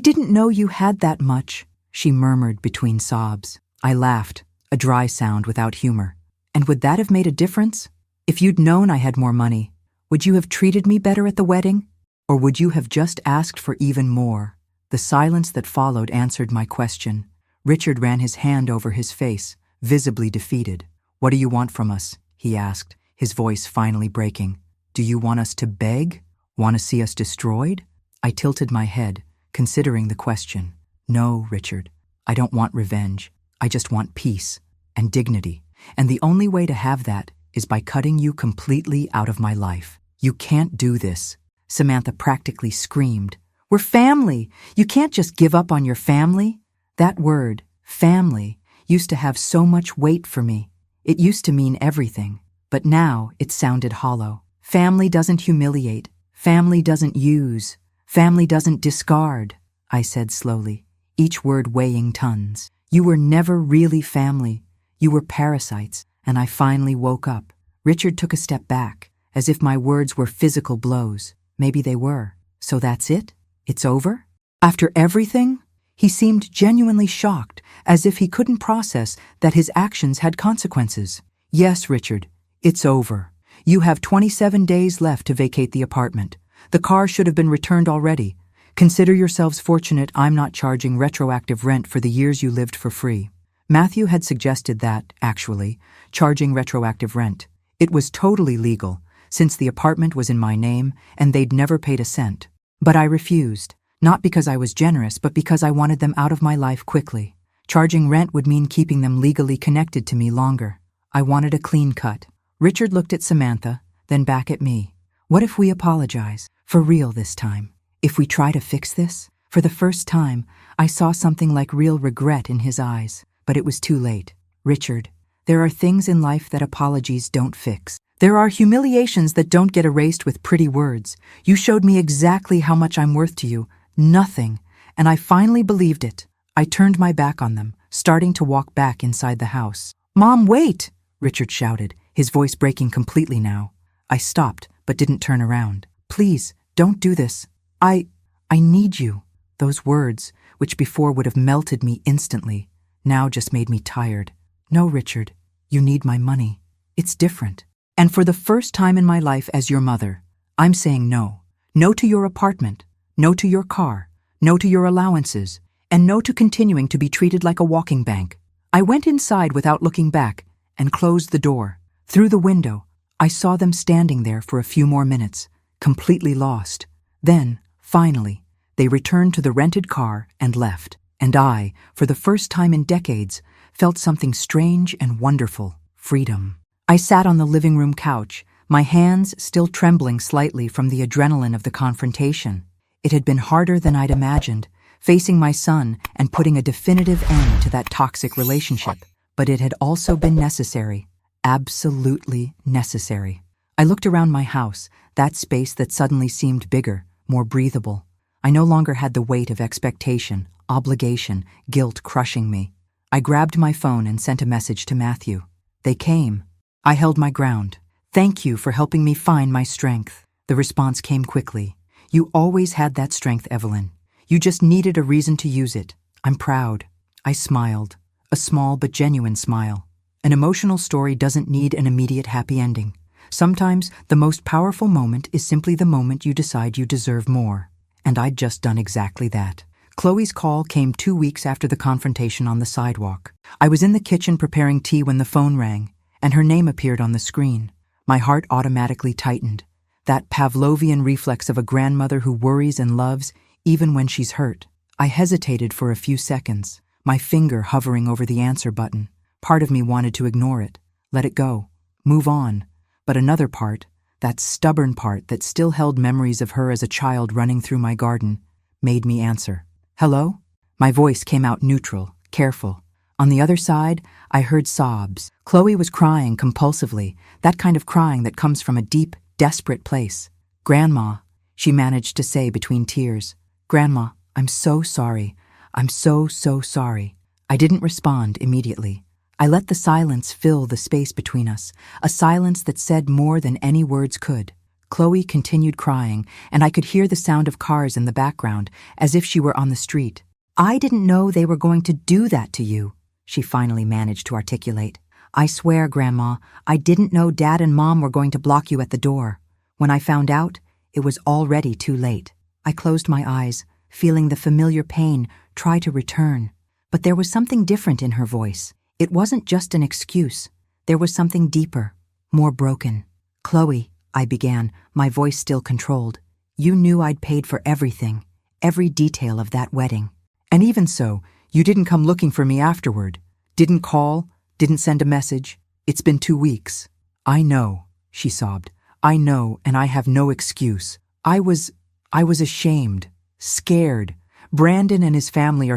didn't know you had that much," she murmured between sobs. I laughed, a dry sound without humor. "And would that have made a difference? If you'd known I had more money, would you have treated me better at the wedding? Or would you have just asked for even more?" The silence that followed answered my question. Richard ran his hand over his face, visibly defeated. "What do you want from us?" he asked, his voice finally breaking. "Do you want us to beg? Want to see us destroyed?" I tilted my head, considering the question. "No, Richard. I don't want revenge. I just want peace. and dignity. And the only way to have that is by cutting you completely out of my life. You can't do this. Samantha practically screamed. We're family. You can't just give up on your family. That word, family, used to have so much weight for me. It used to mean everything. But now it sounded hollow. Family doesn't humiliate. Family doesn't use. Family doesn't discard, I said slowly, each word weighing tons. You were never really family. You were parasites, and I finally woke up. Richard took a step back, as if my words were physical blows. Maybe they were. So that's it? It's over? After everything? He seemed genuinely shocked, as if he couldn't process that his actions had consequences. Yes, Richard, it's over. You have 27 days left to vacate the apartment. The car should have been returned already. Consider yourselves fortunate I'm not charging retroactive rent for the years you lived for free. Matthew had suggested that, actually, charging retroactive rent. It was totally legal, since the apartment was in my name and they'd never paid a cent. But I refused, not because I was generous, but because I wanted them out of my life quickly. Charging rent would mean keeping them legally connected to me longer. I wanted a clean cut. Richard looked at Samantha, then back at me. What if we apologize? For real this time? If we try to fix this? For the first time, I saw something like real regret in his eyes. But it was too late. Richard, there are things in life that apologies don't fix. There are humiliations that don't get erased with pretty words. You showed me exactly how much I'm worth to you. Nothing. And I finally believed it. I turned my back on them, starting to walk back inside the house. Mom, wait! Richard shouted, his voice breaking completely now. I stopped, but didn't turn around. Please, don't do this. I need you. Those words, which before would have melted me instantly, now just made me tired. No, Richard, you need my money. It's different. And for the first time in my life as your mother, I'm saying no. No to your apartment. No to your car. No to your allowances. And no to continuing to be treated like a walking bank. I went inside without looking back and closed the door. Through the window, I saw them standing there for a few more minutes, completely lost. Then, finally, they returned to the rented car and left. And I, for the first time in decades, felt something strange and wonderful, freedom. I sat on the living room couch, my hands still trembling slightly from the adrenaline of the confrontation. It had been harder than I'd imagined, facing my son and putting a definitive end to that toxic relationship. But it had also been necessary, absolutely necessary. I looked around my house, that space that suddenly seemed bigger, more breathable. I no longer had the weight of expectation, obligation, guilt crushing me. I grabbed my phone and sent a message to Matthew. They came. I held my ground. Thank you for helping me find my strength. The response came quickly. You always had that strength, Evelyn. You just needed a reason to use it. I'm proud. I smiled. A small but genuine smile. An emotional story doesn't need an immediate happy ending. Sometimes the most powerful moment is simply the moment you decide you deserve more. And I'd just done exactly that. Chloe's call came 2 weeks after the confrontation on the sidewalk. I was in the kitchen preparing tea when the phone rang, and her name appeared on the screen. My heart automatically tightened. That Pavlovian reflex of a grandmother who worries and loves even when she's hurt. I hesitated for a few seconds, my finger hovering over the answer button. Part of me wanted to ignore it, let it go, move on. But another part, that stubborn part that still held memories of her as a child running through my garden, made me answer. Hello? My voice came out neutral, careful. On the other side, I heard sobs. Chloe was crying compulsively, that kind of crying that comes from a deep, desperate place. Grandma, she managed to say between tears. Grandma, I'm so sorry. I'm so sorry. I didn't respond immediately. I let the silence fill the space between us, a silence that said more than any words could. Chloe continued crying, and I could hear the sound of cars in the background, as if she were on the street. I didn't know they were going to do that to you, she finally managed to articulate. I swear, Grandma, I didn't know Dad and Mom were going to block you at the door. When I found out, it was already too late. I closed my eyes, feeling the familiar pain try to return. But there was something different in her voice. It wasn't just an excuse. There was something deeper, more broken. Chloe, I began, my voice still controlled. You knew I'd paid for everything, every detail of that wedding. And even so, you didn't come looking for me afterward. Didn't call, Didn't send a message. It's been 2 weeks. I know, she sobbed. I know, and I have no excuse. I was ashamed, scared. Brandon and his family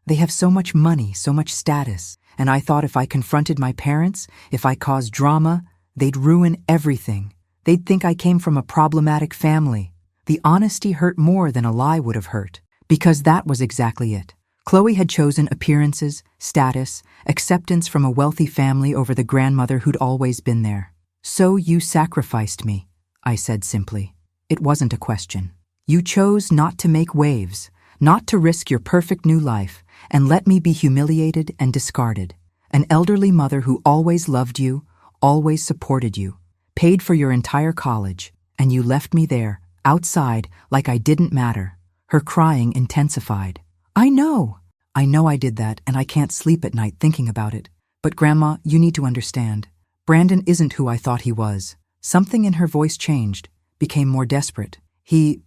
they have so much money, so much status. And I thought if I confronted my parents, if I caused drama, they'd ruin everything. They'd think I came from a problematic family. The honesty hurt more than a lie would have hurt, because that was exactly it. Chloe had chosen appearances, status, acceptance from a wealthy family over the grandmother who'd always been there. So you sacrificed me, I said simply. It wasn't a question. You chose not to make waves, not to risk your perfect new life, and let me be humiliated and discarded. An elderly mother who always loved you, always supported you, paid for your entire college, and you left me there, outside, like I didn't matter. Her crying intensified. I know I did that, and I can't sleep at night thinking about it. But Grandma, you need to understand. Brandon isn't who I thought he was. Something in her voice changed, became more desperate. He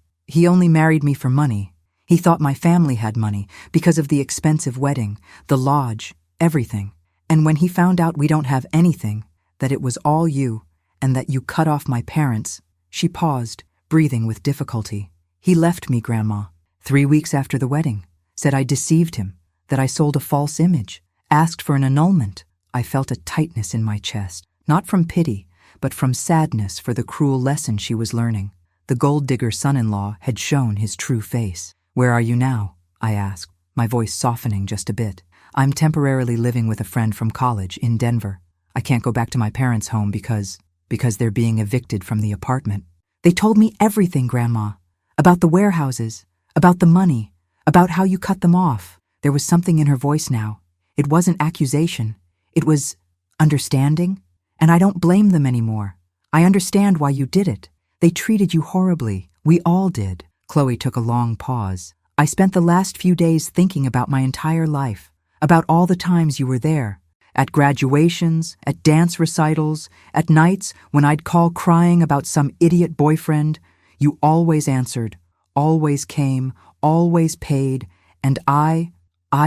only married me for money. He thought my family had money because of the expensive wedding, the lodge, everything. And when he found out we don't have anything, that it was all you, and that you cut off my parents, she paused, breathing with difficulty. He left me, Grandma, 3 weeks after the wedding, said I deceived him, that I sold a false image, asked for an annulment. I felt a tightness in my chest, not from pity, but from sadness for the cruel lesson she was learning. The gold digger son-in-law had shown his true face. Where are you now? I asked, my voice softening just a bit. I'm temporarily living with a friend from college in Denver. I can't go back to my parents' home because they're being evicted from the apartment. They told me everything, Grandma. About the warehouses, about the money, about how you cut them off. There was something in her voice now. It wasn't accusation. It was understanding. And I don't blame them anymore. I understand why you did it. They treated you horribly. We all did. Chloe took a long pause. I spent the last few days thinking about my entire life, about all the times you were there, at graduations, at dance recitals, at nights when I'd call crying about some idiot boyfriend. You always answered, always came, always paid, and I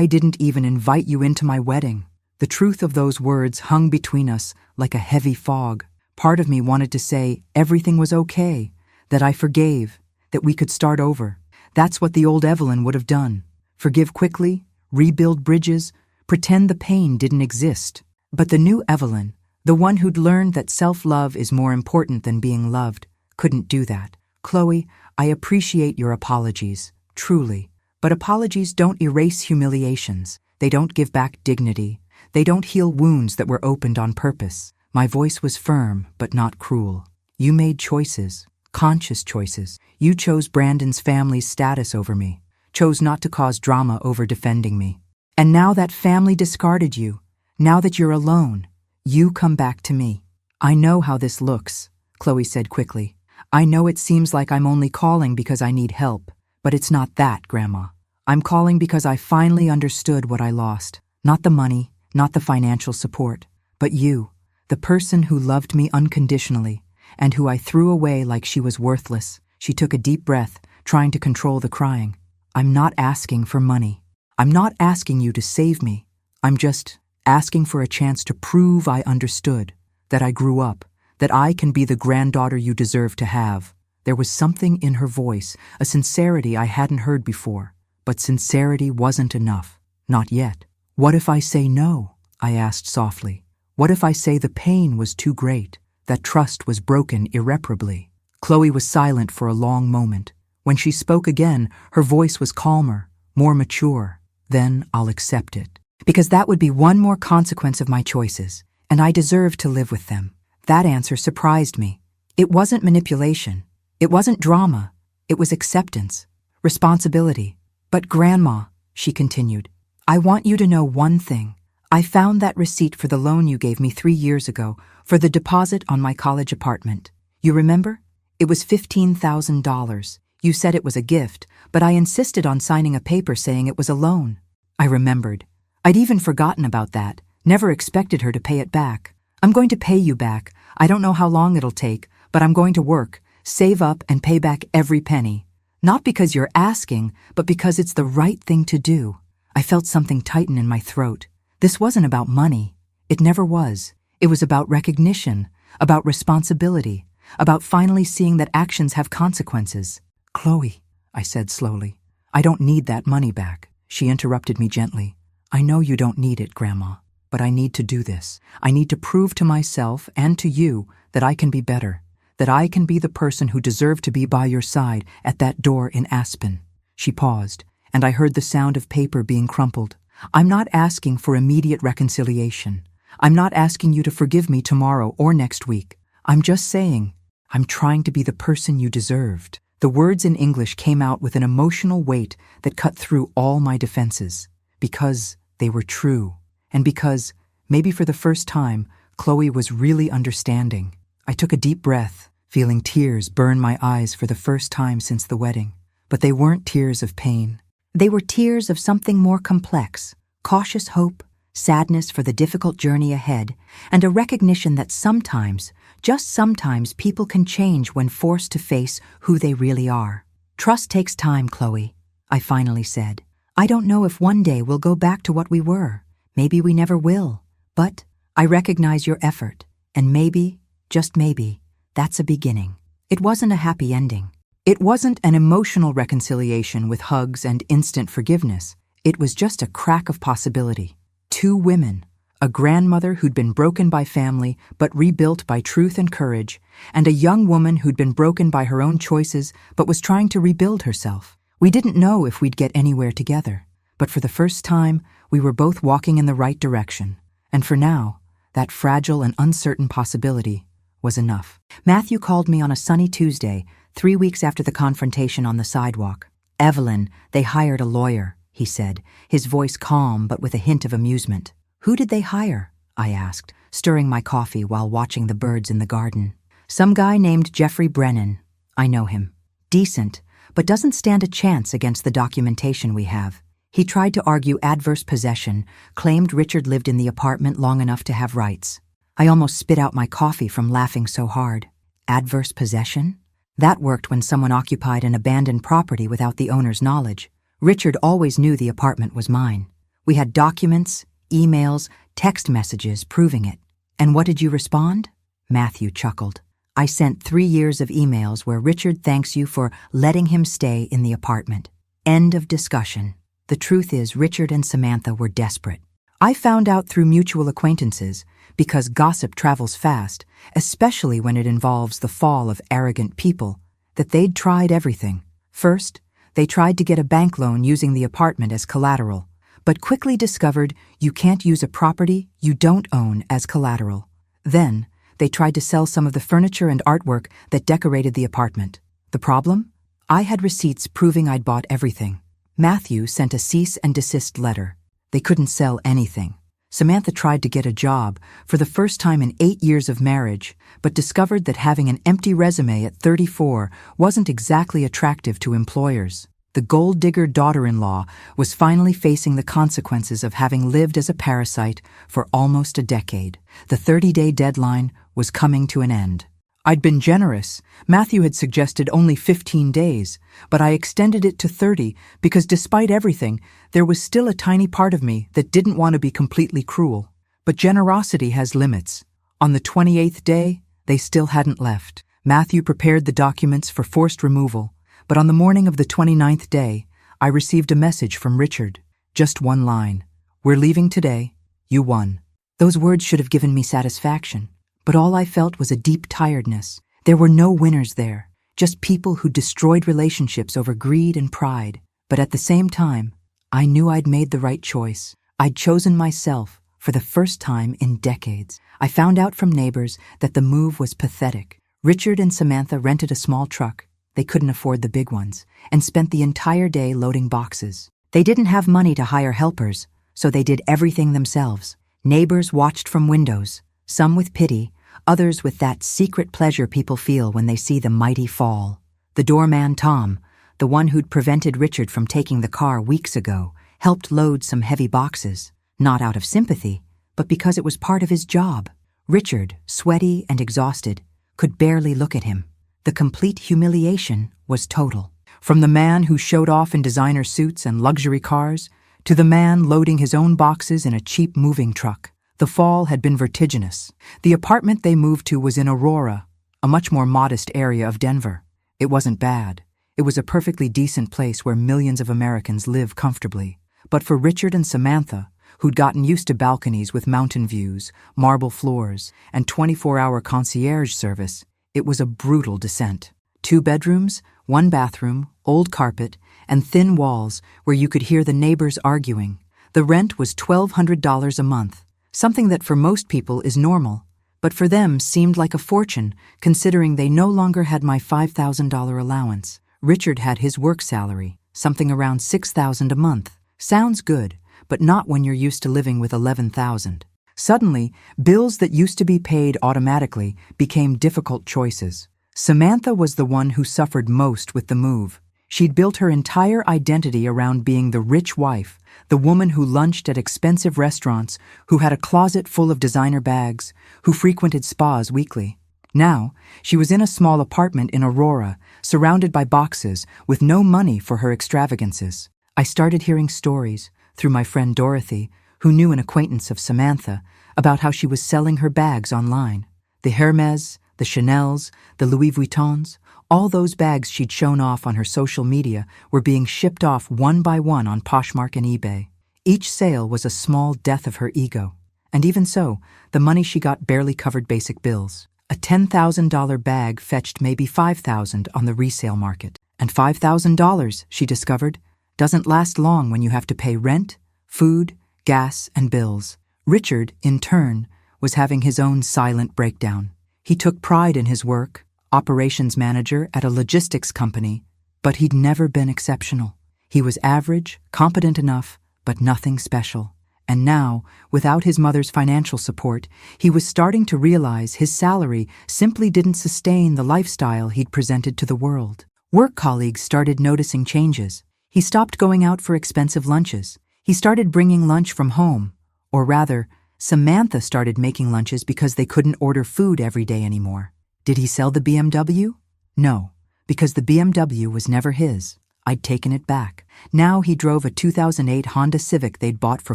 didn't even invite you into my wedding. The truth of those words hung between us like a heavy fog. Part of me wanted to say everything was okay, that I forgave, that we could start over. That's what the old Evelyn would have done. Forgive quickly, rebuild bridges, pretend the pain didn't exist. But the new Evelyn, the one who'd learned that self-love is more important than being loved, couldn't do that. Chloe, I appreciate your apologies, truly. But apologies don't erase humiliations. They don't give back dignity. They don't heal wounds that were opened on purpose. My voice was firm, but not cruel. You made choices. Conscious choices. You chose Brandon's family's status over me, chose not to cause drama over defending me. And now that family discarded you, now that you're alone, you come back to me. I know how this looks, Chloe said quickly. I know it seems like I'm only calling because I need help, but it's not that, Grandma. I'm calling because I finally understood what I lost. Not the money, not the financial support, but you, the person who loved me unconditionally, and who I threw away like she was worthless. She took a deep breath, trying to control the crying. I'm not asking for money. I'm not asking you to save me. I'm just asking for a chance to prove I understood, that I grew up, that I can be the granddaughter you deserve to have. There was something in her voice, a sincerity I hadn't heard before. But sincerity wasn't enough. Not yet. What if I say no? I asked softly. What if I say the pain was too great? That trust was broken irreparably. Chloe was silent for a long moment. When she spoke again, her voice was calmer, more mature. Then I'll accept it. Because that would be one more consequence of my choices, and I deserve to live with them. That answer surprised me. It wasn't manipulation. It wasn't drama. It was acceptance, responsibility. But Grandma, she continued, I want you to know one thing. I found that receipt for the loan you gave me 3 years ago for the deposit on my college apartment. You remember? It was $15,000. You said it was a gift, but I insisted on signing a paper saying it was a loan. I remembered. I'd even forgotten about that, never expected her to pay it back. I'm going to pay you back. I don't know how long it'll take, but I'm going to work, save up, and pay back every penny. Not because you're asking, but because it's the right thing to do. I felt something tighten in my throat. This wasn't about money. It never was. It was about recognition, about responsibility, about finally seeing that actions have consequences. "Chloe," I said slowly, "I don't need that money back." She interrupted me gently. "I know you don't need it, Grandma, but I need to do this. I need to prove to myself and to you that I can be better, that I can be the person who deserved to be by your side at that door in Aspen." She paused, and I heard the sound of paper being crumpled. "I'm not asking for immediate reconciliation. I'm not asking you to forgive me tomorrow or next week. I'm just saying, I'm trying to be the person you deserved." The words in English came out with an emotional weight that cut through all my defenses, because they were true, and because, maybe for the first time, Chloe was really understanding. I took a deep breath, feeling tears burn my eyes for the first time since the wedding. But they weren't tears of pain. They were tears of something more complex: cautious hope, sadness for the difficult journey ahead, and a recognition that sometimes, just sometimes, people can change when forced to face who they really are. "Trust takes time, Chloe," I finally said. "I don't know if one day we'll go back to what we were. Maybe we never will. But I recognize your effort, and maybe, just maybe, that's a beginning." It wasn't a happy ending. It wasn't an emotional reconciliation with hugs and instant forgiveness. It was just a crack of possibility. Two women, a grandmother who'd been broken by family but rebuilt by truth and courage, and a young woman who'd been broken by her own choices but was trying to rebuild herself. We didn't know if we'd get anywhere together, but for the first time, we were both walking in the right direction. And for now, that fragile and uncertain possibility was enough. Matthew called me on a sunny Tuesday, 3 weeks after the confrontation on the sidewalk. "Evelyn, they hired a lawyer," he said, his voice calm but with a hint of amusement. "Who did they hire?" I asked, stirring my coffee while watching the birds in the garden. "Some guy named Jeffrey Brennan. I know him. Decent, but doesn't stand a chance against the documentation we have. He tried to argue adverse possession, claimed Richard lived in the apartment long enough to have rights." I almost spit out my coffee from laughing so hard. Adverse possession? That worked when someone occupied an abandoned property without the owner's knowledge. Richard always knew the apartment was mine. We had documents, emails, text messages proving it. "And what did you respond?" Matthew chuckled. "I sent 3 years of emails where Richard thanks you for letting him stay in the apartment. End of discussion." The truth is, Richard and Samantha were desperate. I found out through mutual acquaintances, because gossip travels fast, especially when it involves the fall of arrogant people, that they'd tried everything. First, they tried to get a bank loan using the apartment as collateral, but quickly discovered you can't use a property you don't own as collateral. Then, they tried to sell some of the furniture and artwork that decorated the apartment. The problem? I had receipts proving I'd bought everything. Matthew sent a cease and desist letter. They couldn't sell anything. Samantha tried to get a job for the first time in 8 years of marriage, but discovered that having an empty resume at 34 wasn't exactly attractive to employers. The gold digger daughter-in-law was finally facing the consequences of having lived as a parasite for almost a decade. The 30-day deadline was coming to an end. I'd been generous. Matthew had suggested only 15 days, but I extended it to 30 because despite everything, there was still a tiny part of me that didn't want to be completely cruel. But generosity has limits. On the 28th day, they still hadn't left. Matthew prepared the documents for forced removal, but on the morning of the 29th day, I received a message from Richard. Just one line. "We're leaving today. You won." Those words should have given me satisfaction. But all I felt was a deep tiredness. There were no winners there, just people who destroyed relationships over greed and pride. But at the same time, I knew I'd made the right choice. I'd chosen myself for the first time in decades. I found out from neighbors that the move was pathetic. Richard and Samantha rented a small truck. They couldn't afford the big ones, and spent the entire day loading boxes. They didn't have money to hire helpers, so they did everything themselves. Neighbors watched from windows, some with pity, others with that secret pleasure people feel when they see the mighty fall. The doorman, Tom, the one who'd prevented Richard from taking the car weeks ago, helped load some heavy boxes, not out of sympathy, but because it was part of his job. Richard, sweaty and exhausted, could barely look at him. The complete humiliation was total. From the man who showed off in designer suits and luxury cars, to the man loading his own boxes in a cheap moving truck. The fall had been vertiginous. The apartment they moved to was in Aurora, a much more modest area of Denver. It wasn't bad. It was a perfectly decent place where millions of Americans live comfortably. But for Richard and Samantha, who'd gotten used to balconies with mountain views, marble floors, and 24-hour concierge service, it was a brutal descent. 2 bedrooms, 1 bathroom, old carpet, and thin walls where you could hear the neighbors arguing. The rent was $1,200 a month, something that for most people is normal, but for them seemed like a fortune, considering they no longer had my $5,000 allowance. Richard had his work salary, something around $6,000 a month. Sounds good, but not when you're used to living with $11,000. Suddenly, bills that used to be paid automatically became difficult choices. Samantha was the one who suffered most with the move. She'd built her entire identity around being the rich wife, the woman who lunched at expensive restaurants, who had a closet full of designer bags, who frequented spas weekly. Now, she was in a small apartment in Aurora, surrounded by boxes, with no money for her extravagances. I started hearing stories, through my friend Dorothy, who knew an acquaintance of Samantha, about how she was selling her bags online. The Hermes, the Chanels, the Louis Vuittons, all those bags she'd shown off on her social media were being shipped off one by one on Poshmark and eBay. Each sale was a small death of her ego. And even so, the money she got barely covered basic bills. A $10,000 bag fetched maybe $5,000 on the resale market. And $5,000, she discovered, doesn't last long when you have to pay rent, food, gas, and bills. Richard, in turn, was having his own silent breakdown. He took pride in his work, operations manager at a logistics company, but he'd never been exceptional. He was average, competent enough, but nothing special. And now, without his mother's financial support, he was starting to realize his salary simply didn't sustain the lifestyle he'd presented to the world. Work colleagues started noticing changes. He stopped going out for expensive lunches. He started bringing lunch from home. Or rather, Samantha started making lunches because they couldn't order food every day anymore. Did he sell the BMW? No, because the BMW was never his. I'd taken it back. Now he drove a 2008 Honda Civic they'd bought for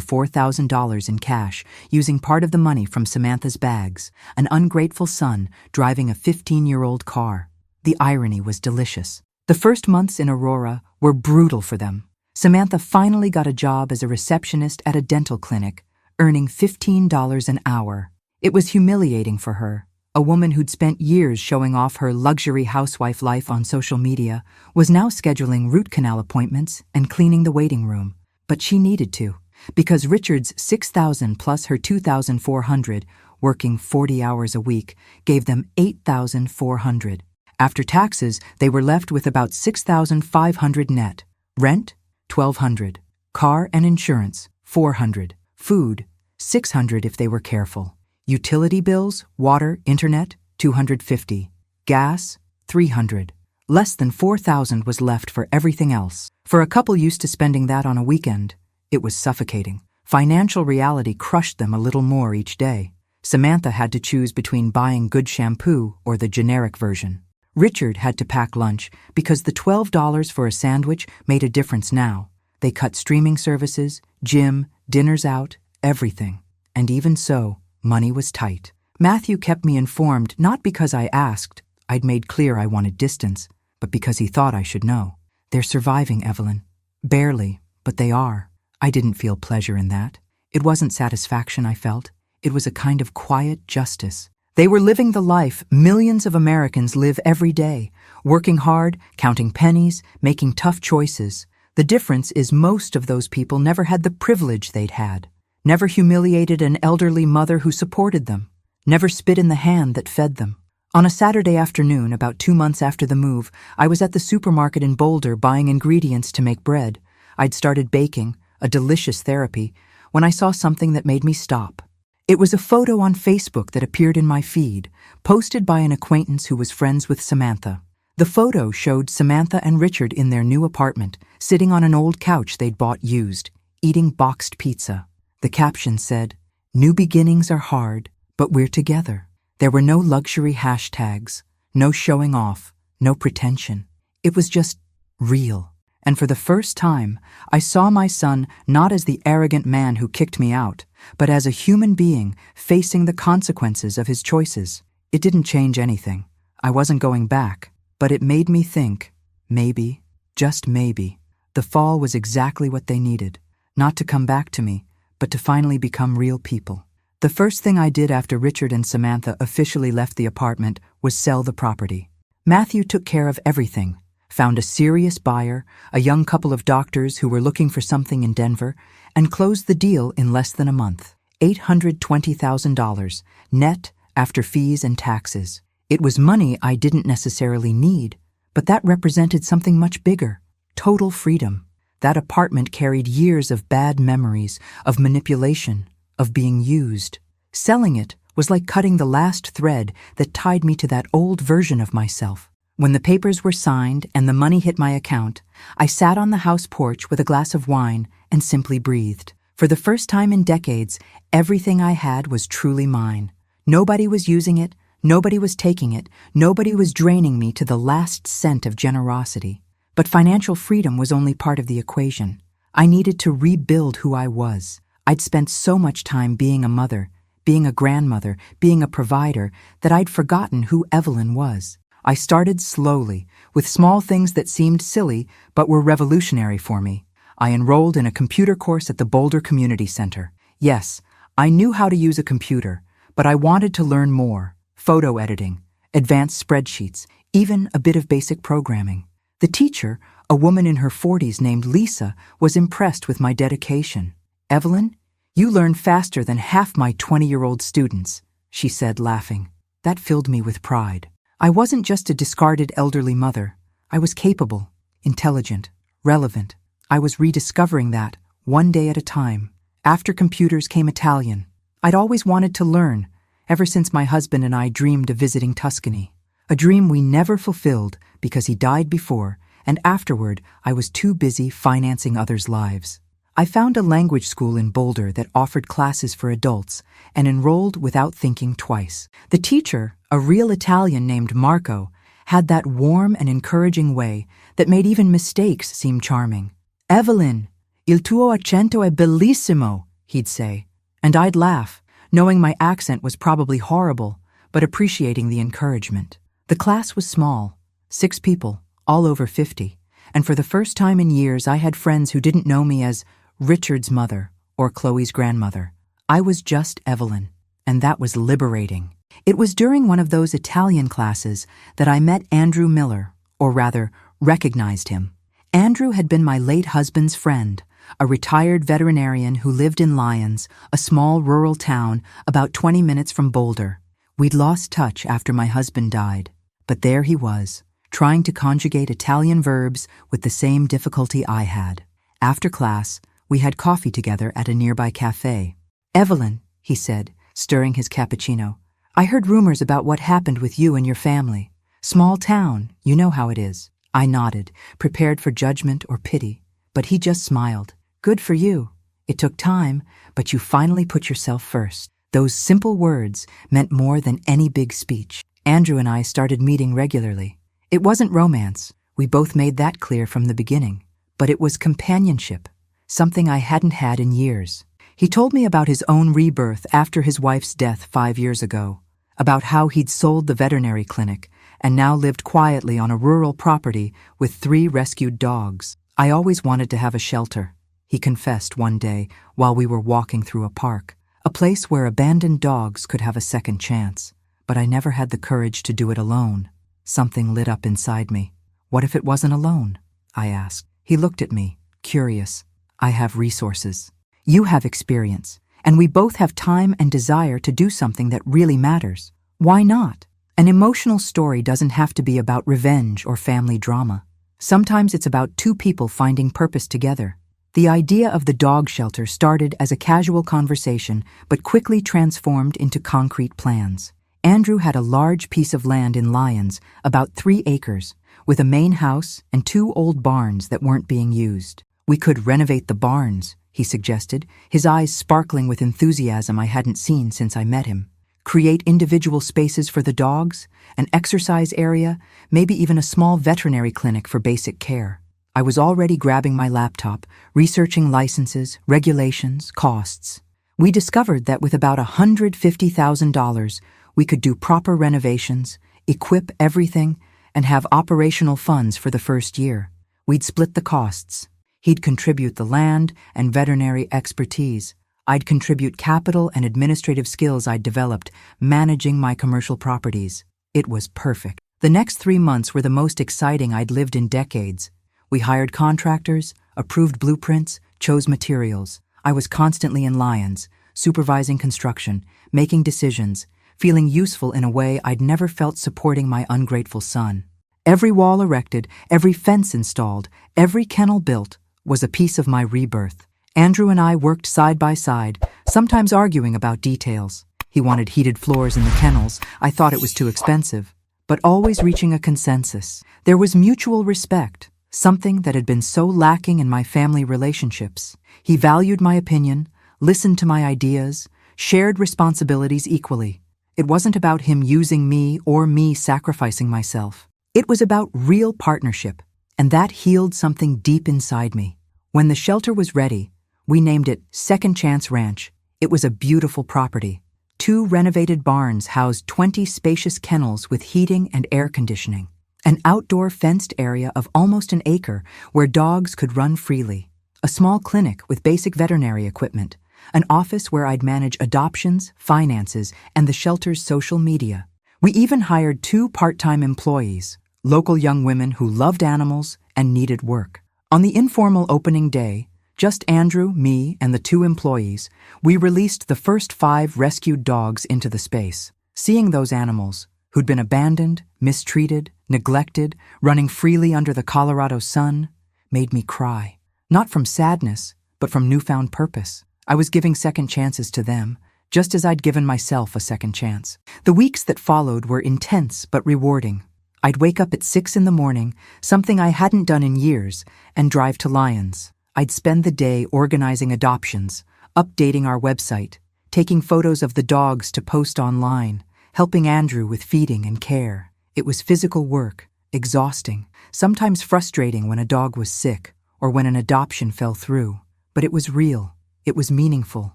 $4,000 in cash, using part of the money from Samantha's bags, an ungrateful son driving a 15-year-old car. The irony was delicious. The first months in Aurora were brutal for them. Samantha finally got a job as a receptionist at a dental clinic, earning $15 an hour. It was humiliating for her. A woman who'd spent years showing off her luxury housewife life on social media was now scheduling root canal appointments and cleaning the waiting room. But she needed to, because Richard's $6,000 plus her $2,400, working 40 hours a week, gave them $8,400. After taxes, they were left with about $6,500 net. Rent, $1,200. Car and insurance, $400. Food, $600 if they were careful. Utility bills, water, internet, $250. Gas, $300. Less than $4,000 was left for everything else. For a couple used to spending that on a weekend, it was suffocating. Financial reality crushed them a little more each day. Samantha had to choose between buying good shampoo or the generic version. Richard had to pack lunch because the $12 for a sandwich made a difference now. They cut streaming services, gym, dinners out, everything. And even so, money was tight. Matthew kept me informed not because I asked, I'd made clear I wanted distance, but because he thought I should know. They're surviving, Evelyn. Barely, but they are. I didn't feel pleasure in that. It wasn't satisfaction I felt. It was a kind of quiet justice. They were living the life millions of Americans live every day, working hard, counting pennies, making tough choices. The difference is most of those people never had the privilege they'd had. Never humiliated an elderly mother who supported them, never spit in the hand that fed them. On a Saturday afternoon, about 2 months after the move, I was at the supermarket in Boulder buying ingredients to make bread. I'd started baking, a delicious therapy, when I saw something that made me stop. It was a photo on Facebook that appeared in my feed, posted by an acquaintance who was friends with Samantha. The photo showed Samantha and Richard in their new apartment, sitting on an old couch they'd bought used, eating boxed pizza. The caption said, "New beginnings are hard, but we're together." There were no luxury hashtags, no showing off, no pretension. It was just real. And for the first time, I saw my son not as the arrogant man who kicked me out, but as a human being facing the consequences of his choices. It didn't change anything. I wasn't going back, but it made me think, maybe, just maybe, the fall was exactly what they needed, not to come back to me, but to finally become real people. The first thing I did after Richard and Samantha officially left the apartment was sell the property. Matthew took care of everything, found a serious buyer, a young couple of doctors who were looking for something in Denver, and closed the deal in less than a month. $820,000, net after fees and taxes. It was money I didn't necessarily need, but that represented something much bigger: total freedom. That apartment carried years of bad memories, of manipulation, of being used. Selling it was like cutting the last thread that tied me to that old version of myself. When the papers were signed and the money hit my account, I sat on the house porch with a glass of wine and simply breathed. For the first time in decades, everything I had was truly mine. Nobody was using it, nobody was taking it, nobody was draining me to the last cent of generosity. But financial freedom was only part of the equation. I needed to rebuild who I was. I'd spent so much time being a mother, being a grandmother, being a provider, that I'd forgotten who Evelyn was. I started slowly, with small things that seemed silly but were revolutionary for me. I enrolled in a computer course at the Boulder Community Center. Yes, I knew how to use a computer, but I wanted to learn more: photo editing, advanced spreadsheets, even a bit of basic programming. The teacher, a woman in her 40s named Lisa, was impressed with my dedication. "Evelyn, you learn faster than half my 20-year-old students," she said, laughing. That filled me with pride. I wasn't just a discarded elderly mother. I was capable, intelligent, relevant. I was rediscovering that, one day at a time. After computers came Italian. I'd always wanted to learn, ever since my husband and I dreamed of visiting Tuscany. A dream we never fulfilled because he died before, and afterward I was too busy financing others' lives. I found a language school in Boulder that offered classes for adults and enrolled without thinking twice. The teacher, a real Italian named Marco, had that warm and encouraging way that made even mistakes seem charming. "Evelyn, il tuo accento è bellissimo," he'd say, and I'd laugh, knowing my accent was probably horrible, but appreciating the encouragement. The class was small, 6 people, all over 50, and for the first time in years I had friends who didn't know me as Richard's mother or Chloe's grandmother. I was just Evelyn, and that was liberating. It was during one of those Italian classes that I met Andrew Miller, or rather, recognized him. Andrew had been my late husband's friend, a retired veterinarian who lived in Lyons, a small rural town about 20 minutes from Boulder. We'd lost touch after my husband died, but there he was, trying to conjugate Italian verbs with the same difficulty I had. After class, we had coffee together at a nearby cafe. "Evelyn," he said, stirring his cappuccino, "I heard rumors about what happened with you and your family. Small town, you know how it is." I nodded, prepared for judgment or pity, but he just smiled. "Good for you. It took time, but you finally put yourself first." Those simple words meant more than any big speech. Andrew and I started meeting regularly. It wasn't romance, we both made that clear from the beginning, but it was companionship, something I hadn't had in years. He told me about his own rebirth after his wife's death 5 years ago, about how he'd sold the veterinary clinic and now lived quietly on a rural property with 3 rescued dogs. "I always wanted to have a shelter," he confessed one day while we were walking through a park, "a place where abandoned dogs could have a second chance. But I never had the courage to do it alone." Something lit up inside me. "What if it wasn't alone?" I asked. He looked at me, curious. "I have resources. You have experience, and we both have time and desire to do something that really matters. Why not?" An emotional story doesn't have to be about revenge or family drama. Sometimes it's about 2 people finding purpose together. The idea of the dog shelter started as a casual conversation, but quickly transformed into concrete plans. Andrew had a large piece of land in Lyons, about 3 acres, with a main house and 2 old barns that weren't being used. "We could renovate the barns," he suggested, his eyes sparkling with enthusiasm I hadn't seen since I met him. "Create individual spaces for the dogs, an exercise area, maybe even a small veterinary clinic for basic care." I was already grabbing my laptop, researching licenses, regulations, costs. We discovered that with about $150,000, we could do proper renovations, equip everything, and have operational funds for the first year. We'd split the costs. He'd contribute the land and veterinary expertise. I'd contribute capital and administrative skills I'd developed managing my commercial properties. It was perfect. The next 3 months were the most exciting I'd lived in decades. We hired contractors, approved blueprints, chose materials. I was constantly in Lions, supervising construction, making decisions, feeling useful in a way I'd never felt supporting my ungrateful son. Every wall erected, every fence installed, every kennel built was a piece of my rebirth. Andrew and I worked side by side, sometimes arguing about details. He wanted heated floors in the kennels. I thought it was too expensive, but always reaching a consensus. There was mutual respect, something that had been so lacking in my family relationships. He valued my opinion, listened to my ideas, shared responsibilities equally. It wasn't about him using me or me sacrificing myself. It was about real partnership, and that healed something deep inside me. When the shelter was ready, we named it Second Chance Ranch. It was a beautiful property. 2 renovated barns housed 20 spacious kennels with heating and air conditioning. An outdoor fenced area of almost an acre where dogs could run freely. A small clinic with basic veterinary equipment. An office where I'd manage adoptions, finances, and the shelter's social media. We even hired 2 part-time employees, local young women who loved animals and needed work. On the informal opening day, just Andrew, me, and the 2 employees, we released the first 5 rescued dogs into the space. Seeing those animals, who'd been abandoned, mistreated, neglected, running freely under the Colorado sun, made me cry. Not from sadness, but from newfound purpose. I was giving second chances to them, just as I'd given myself a second chance. The weeks that followed were intense but rewarding. I'd wake up at 6 in the morning, something I hadn't done in years, and drive to Lions. I'd spend the day organizing adoptions, updating our website, taking photos of the dogs to post online, helping Andrew with feeding and care. It was physical work, exhausting, sometimes frustrating when a dog was sick or when an adoption fell through. But it was real. It was meaningful.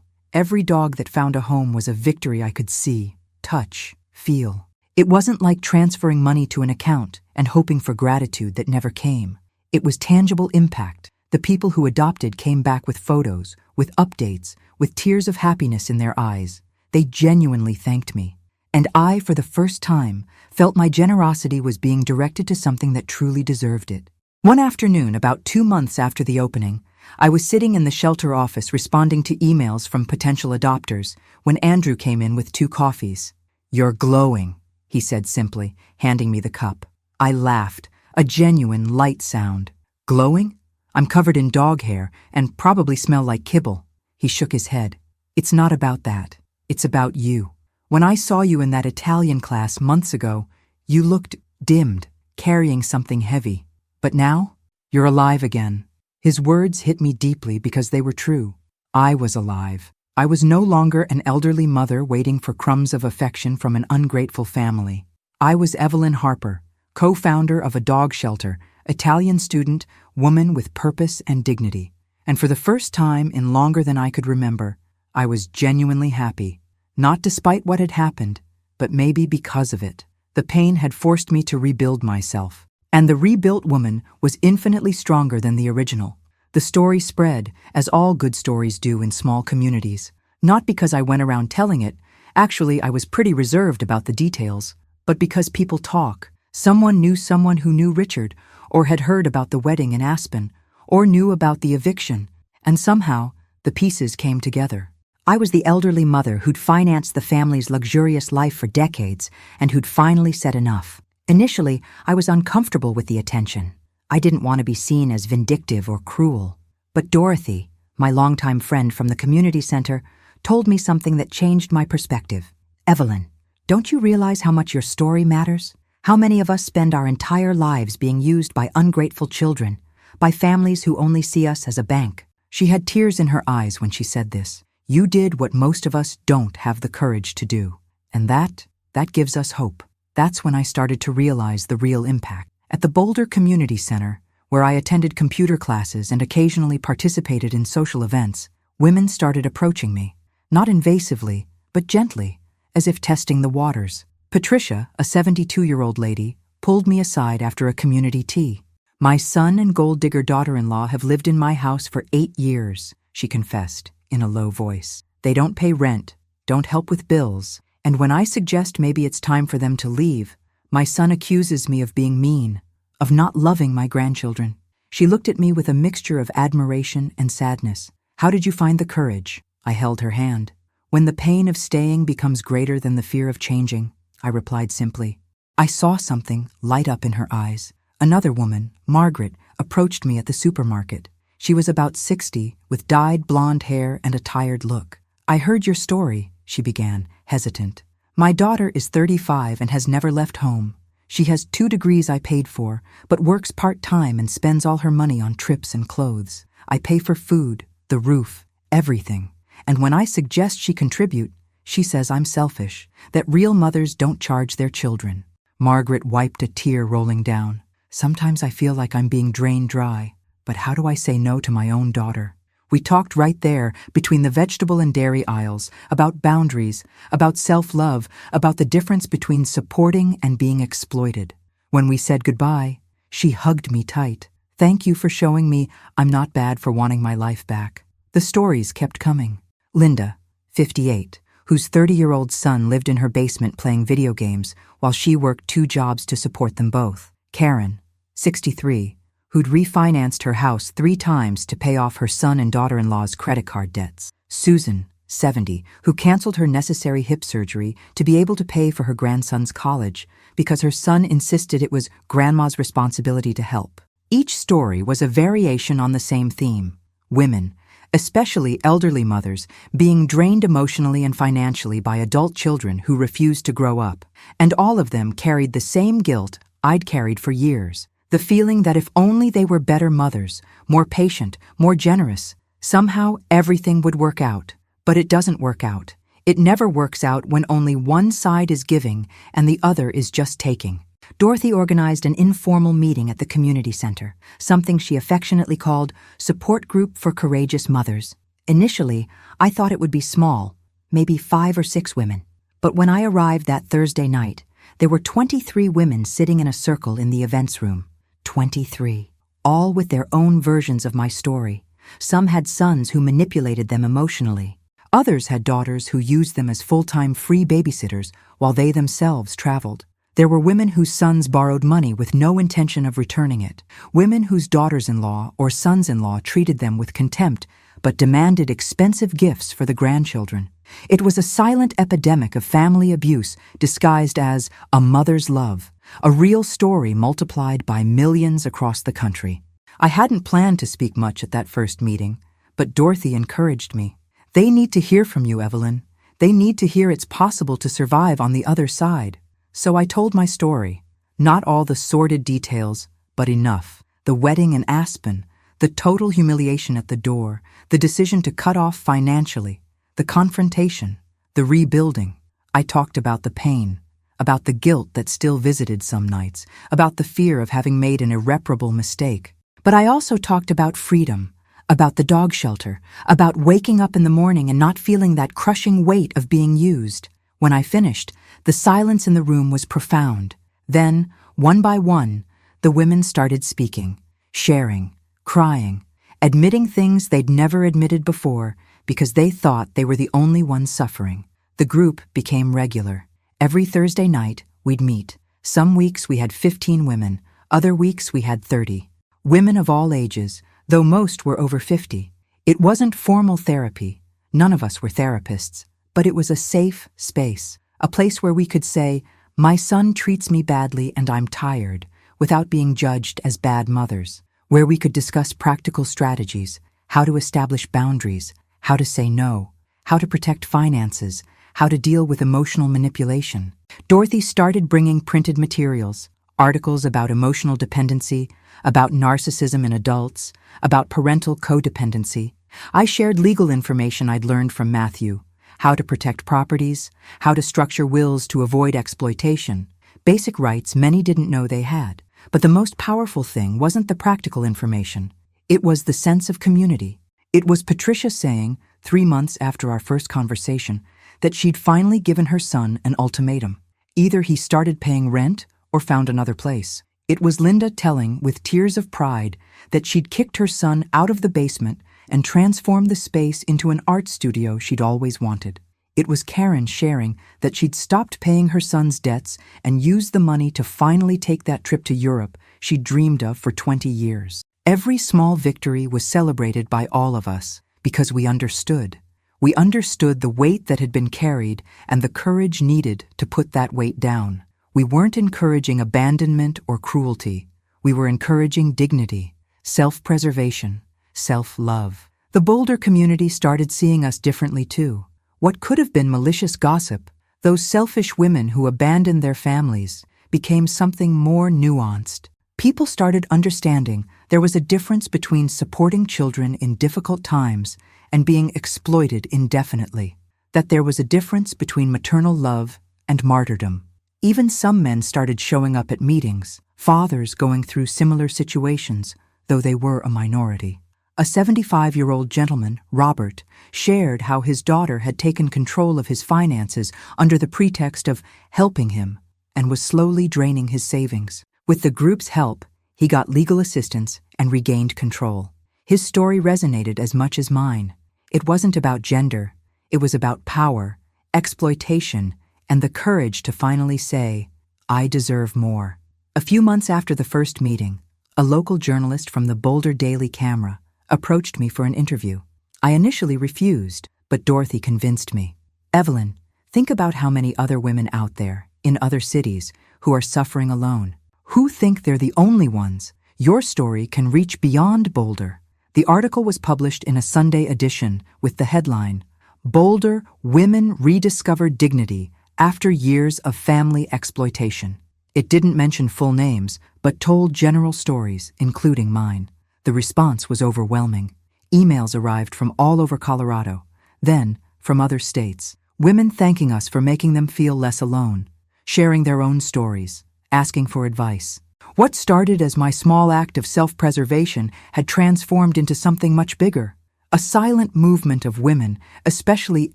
Every dog that found a home was a victory I could see, touch, feel. It wasn't like transferring money to an account and hoping for gratitude that never came. It was tangible impact. The people who adopted came back with photos, with updates, with tears of happiness in their eyes. They genuinely thanked me. And I, for the first time, felt my generosity was being directed to something that truly deserved it. One afternoon, about 2 months after the opening, I was sitting in the shelter office responding to emails from potential adopters when Andrew came in with 2 coffees. "You're glowing," he said simply, handing me the cup. I laughed, a genuine light sound. "Glowing? I'm covered in dog hair and probably smell like kibble." He shook his head. "It's not about that. It's about you. When I saw you in that Italian class months ago, you looked dimmed, carrying something heavy. But now, you're alive again." His words hit me deeply because they were true. I was alive. I was no longer an elderly mother waiting for crumbs of affection from an ungrateful family. I was Evelyn Harper, co-founder of a dog shelter, Italian student, woman with purpose and dignity. And for the first time in longer than I could remember, I was genuinely happy. Not despite what had happened, but maybe because of it. The pain had forced me to rebuild myself. And the rebuilt woman was infinitely stronger than the original. The story spread, as all good stories do in small communities. Not because I went around telling it, actually I was pretty reserved about the details, but because people talk. Someone who knew Richard, or had heard about the wedding in Aspen, or knew about the eviction, and somehow the pieces came together. I was the elderly mother who'd financed the family's luxurious life for decades and who'd finally said enough. Initially, I was uncomfortable with the attention. I didn't want to be seen as vindictive or cruel. But Dorothy, my longtime friend from the community center, told me something that changed my perspective. "Evelyn, don't you realize how much your story matters? How many of us spend our entire lives being used by ungrateful children, by families who only see us as a bank?" She had tears in her eyes when she said this. "You did what most of us don't have the courage to do. And that gives us hope." That's when I started to realize the real impact. At the Boulder Community Center, where I attended computer classes and occasionally participated in social events, women started approaching me. not invasively, but gently, as if testing the waters. Patricia, a 72-year-old lady, pulled me aside after a community tea. "My son and gold-digger daughter-in-law have lived in my house for 8 years, she confessed, in a low voice. They don't pay rent, don't help with bills, and when I suggest maybe it's time for them to leave, my son accuses me of being mean, of not loving my grandchildren." She looked at me with a mixture of admiration and sadness. "How did you find the courage?" I held her hand. "When the pain of staying becomes greater than the fear of changing," I replied simply. I saw something light up in her eyes. Another woman, Margaret, approached me at the supermarket. She was about 60, with dyed blonde hair and a tired look. "I heard your story," she began, hesitant. "My daughter is 35 and has never left home. She has 2 degrees I paid for, but works part-time and spends all her money on trips and clothes. I pay for food, the roof, everything. And when I suggest she contribute, she says I'm selfish, that real mothers don't charge their children." Margaret wiped a tear rolling down. "Sometimes I feel like I'm being drained dry, but how do I say no to my own daughter?" We talked right there, between the vegetable and dairy aisles, about boundaries, about self-love, about the difference between supporting and being exploited. When we said goodbye, she hugged me tight. "Thank you for showing me I'm not bad for wanting my life back." The stories kept coming. Linda, 58, whose 30-year-old son lived in her basement playing video games while she worked 2 jobs to support them both. Karen, 63, who'd refinanced her house 3 times to pay off her son and daughter-in-law's credit card debts. Susan, 70, who canceled her necessary hip surgery to be able to pay for her grandson's college because her son insisted it was grandma's responsibility to help. Each story was a variation on the same theme: women, especially elderly mothers, being drained emotionally and financially by adult children who refused to grow up, and all of them carried the same guilt I'd carried for years. The feeling that if only they were better mothers, more patient, more generous, somehow everything would work out. But it doesn't work out. It never works out when only one side is giving and the other is just taking. Dorothy organized an informal meeting at the community center, something she affectionately called Support Group for Courageous Mothers. Initially, I thought it would be small, maybe 5 or 6 women. But when I arrived that Thursday night, there were 23 women sitting in a circle in the events room. 23, all with their own versions of my story. Some had sons who manipulated them emotionally. Others had daughters who used them as full-time free babysitters while they themselves traveled. There were women whose sons borrowed money with no intention of returning it. Women whose daughters-in-law or sons-in-law treated them with contempt but demanded expensive gifts for the grandchildren. It was a silent epidemic of family abuse disguised as a mother's love, a real story multiplied by millions across the country. I hadn't planned to speak much at that first meeting, but Dorothy encouraged me. "They need to hear from you, Evelyn. They need to hear it's possible to survive on the other side." So I told my story. Not all the sordid details, but enough. The wedding in Aspen, the total humiliation at the door, the decision to cut off financially, the confrontation, the rebuilding. I talked about the pain, about the guilt that still visited some nights, about the fear of having made an irreparable mistake. But I also talked about freedom, about the dog shelter, about waking up in the morning and not feeling that crushing weight of being used. When I finished, the silence in the room was profound. Then, one by one, the women started speaking, sharing, crying, admitting things they'd never admitted before because they thought they were the only ones suffering. The group became regular. Every Thursday night, we'd meet. Some weeks we had 15 women, other weeks we had 30. Women of all ages, though most were over 50. It wasn't formal therapy. None of us were therapists. But it was a safe space, a place where we could say, "My son treats me badly and I'm tired," without being judged as bad mothers. Where we could discuss practical strategies, how to establish boundaries, how to say no, how to protect finances, how to deal with emotional manipulation. Dorothy started bringing printed materials, articles about emotional dependency, about narcissism in adults, about parental codependency. I shared legal information I'd learned from Matthew, how to protect properties, how to structure wills to avoid exploitation, basic rights many didn't know they had. But the most powerful thing wasn't the practical information. It was the sense of community. It was Patricia saying, 3 months after our first conversation, that she'd finally given her son an ultimatum. Either he started paying rent or found another place. It was Linda telling, with tears of pride, that she'd kicked her son out of the basement and transformed the space into an art studio she'd always wanted. It was Karen sharing that she'd stopped paying her son's debts and used the money to finally take that trip to Europe she'd dreamed of for 20 years. Every small victory was celebrated by all of us because we understood. We understood the weight that had been carried and the courage needed to put that weight down. We weren't encouraging abandonment or cruelty. We were encouraging dignity, self-preservation, self-love. The Boulder community started seeing us differently too. What could have been malicious gossip, those selfish women who abandoned their families, became something more nuanced. People started understanding there was a difference between supporting children in difficult times and being exploited indefinitely, that there was a difference between maternal love and martyrdom. Even some men started showing up at meetings, fathers going through similar situations, though they were a minority. A 75-year-old gentleman, Robert, shared how his daughter had taken control of his finances under the pretext of helping him and was slowly draining his savings. With the group's help, he got legal assistance and regained control. His story resonated as much as mine. It wasn't about gender. It was about power, exploitation, and the courage to finally say, "I deserve more." A few months after the first meeting, a local journalist from the Boulder Daily Camera approached me for an interview. I initially refused, but Dorothy convinced me. "Evelyn, think about how many other women out there, in other cities, who are suffering alone, who think they're the only ones. Your story can reach beyond Boulder." The article was published in a Sunday edition with the headline, "Boulder Women Rediscover Dignity After Years of Family Exploitation." It didn't mention full names, but told general stories, including mine. The response was overwhelming. Emails arrived from all over Colorado, then from other states. Women thanking us for making them feel less alone, sharing their own stories, asking for advice. What started as my small act of self-preservation had transformed into something much bigger. A silent movement of women, especially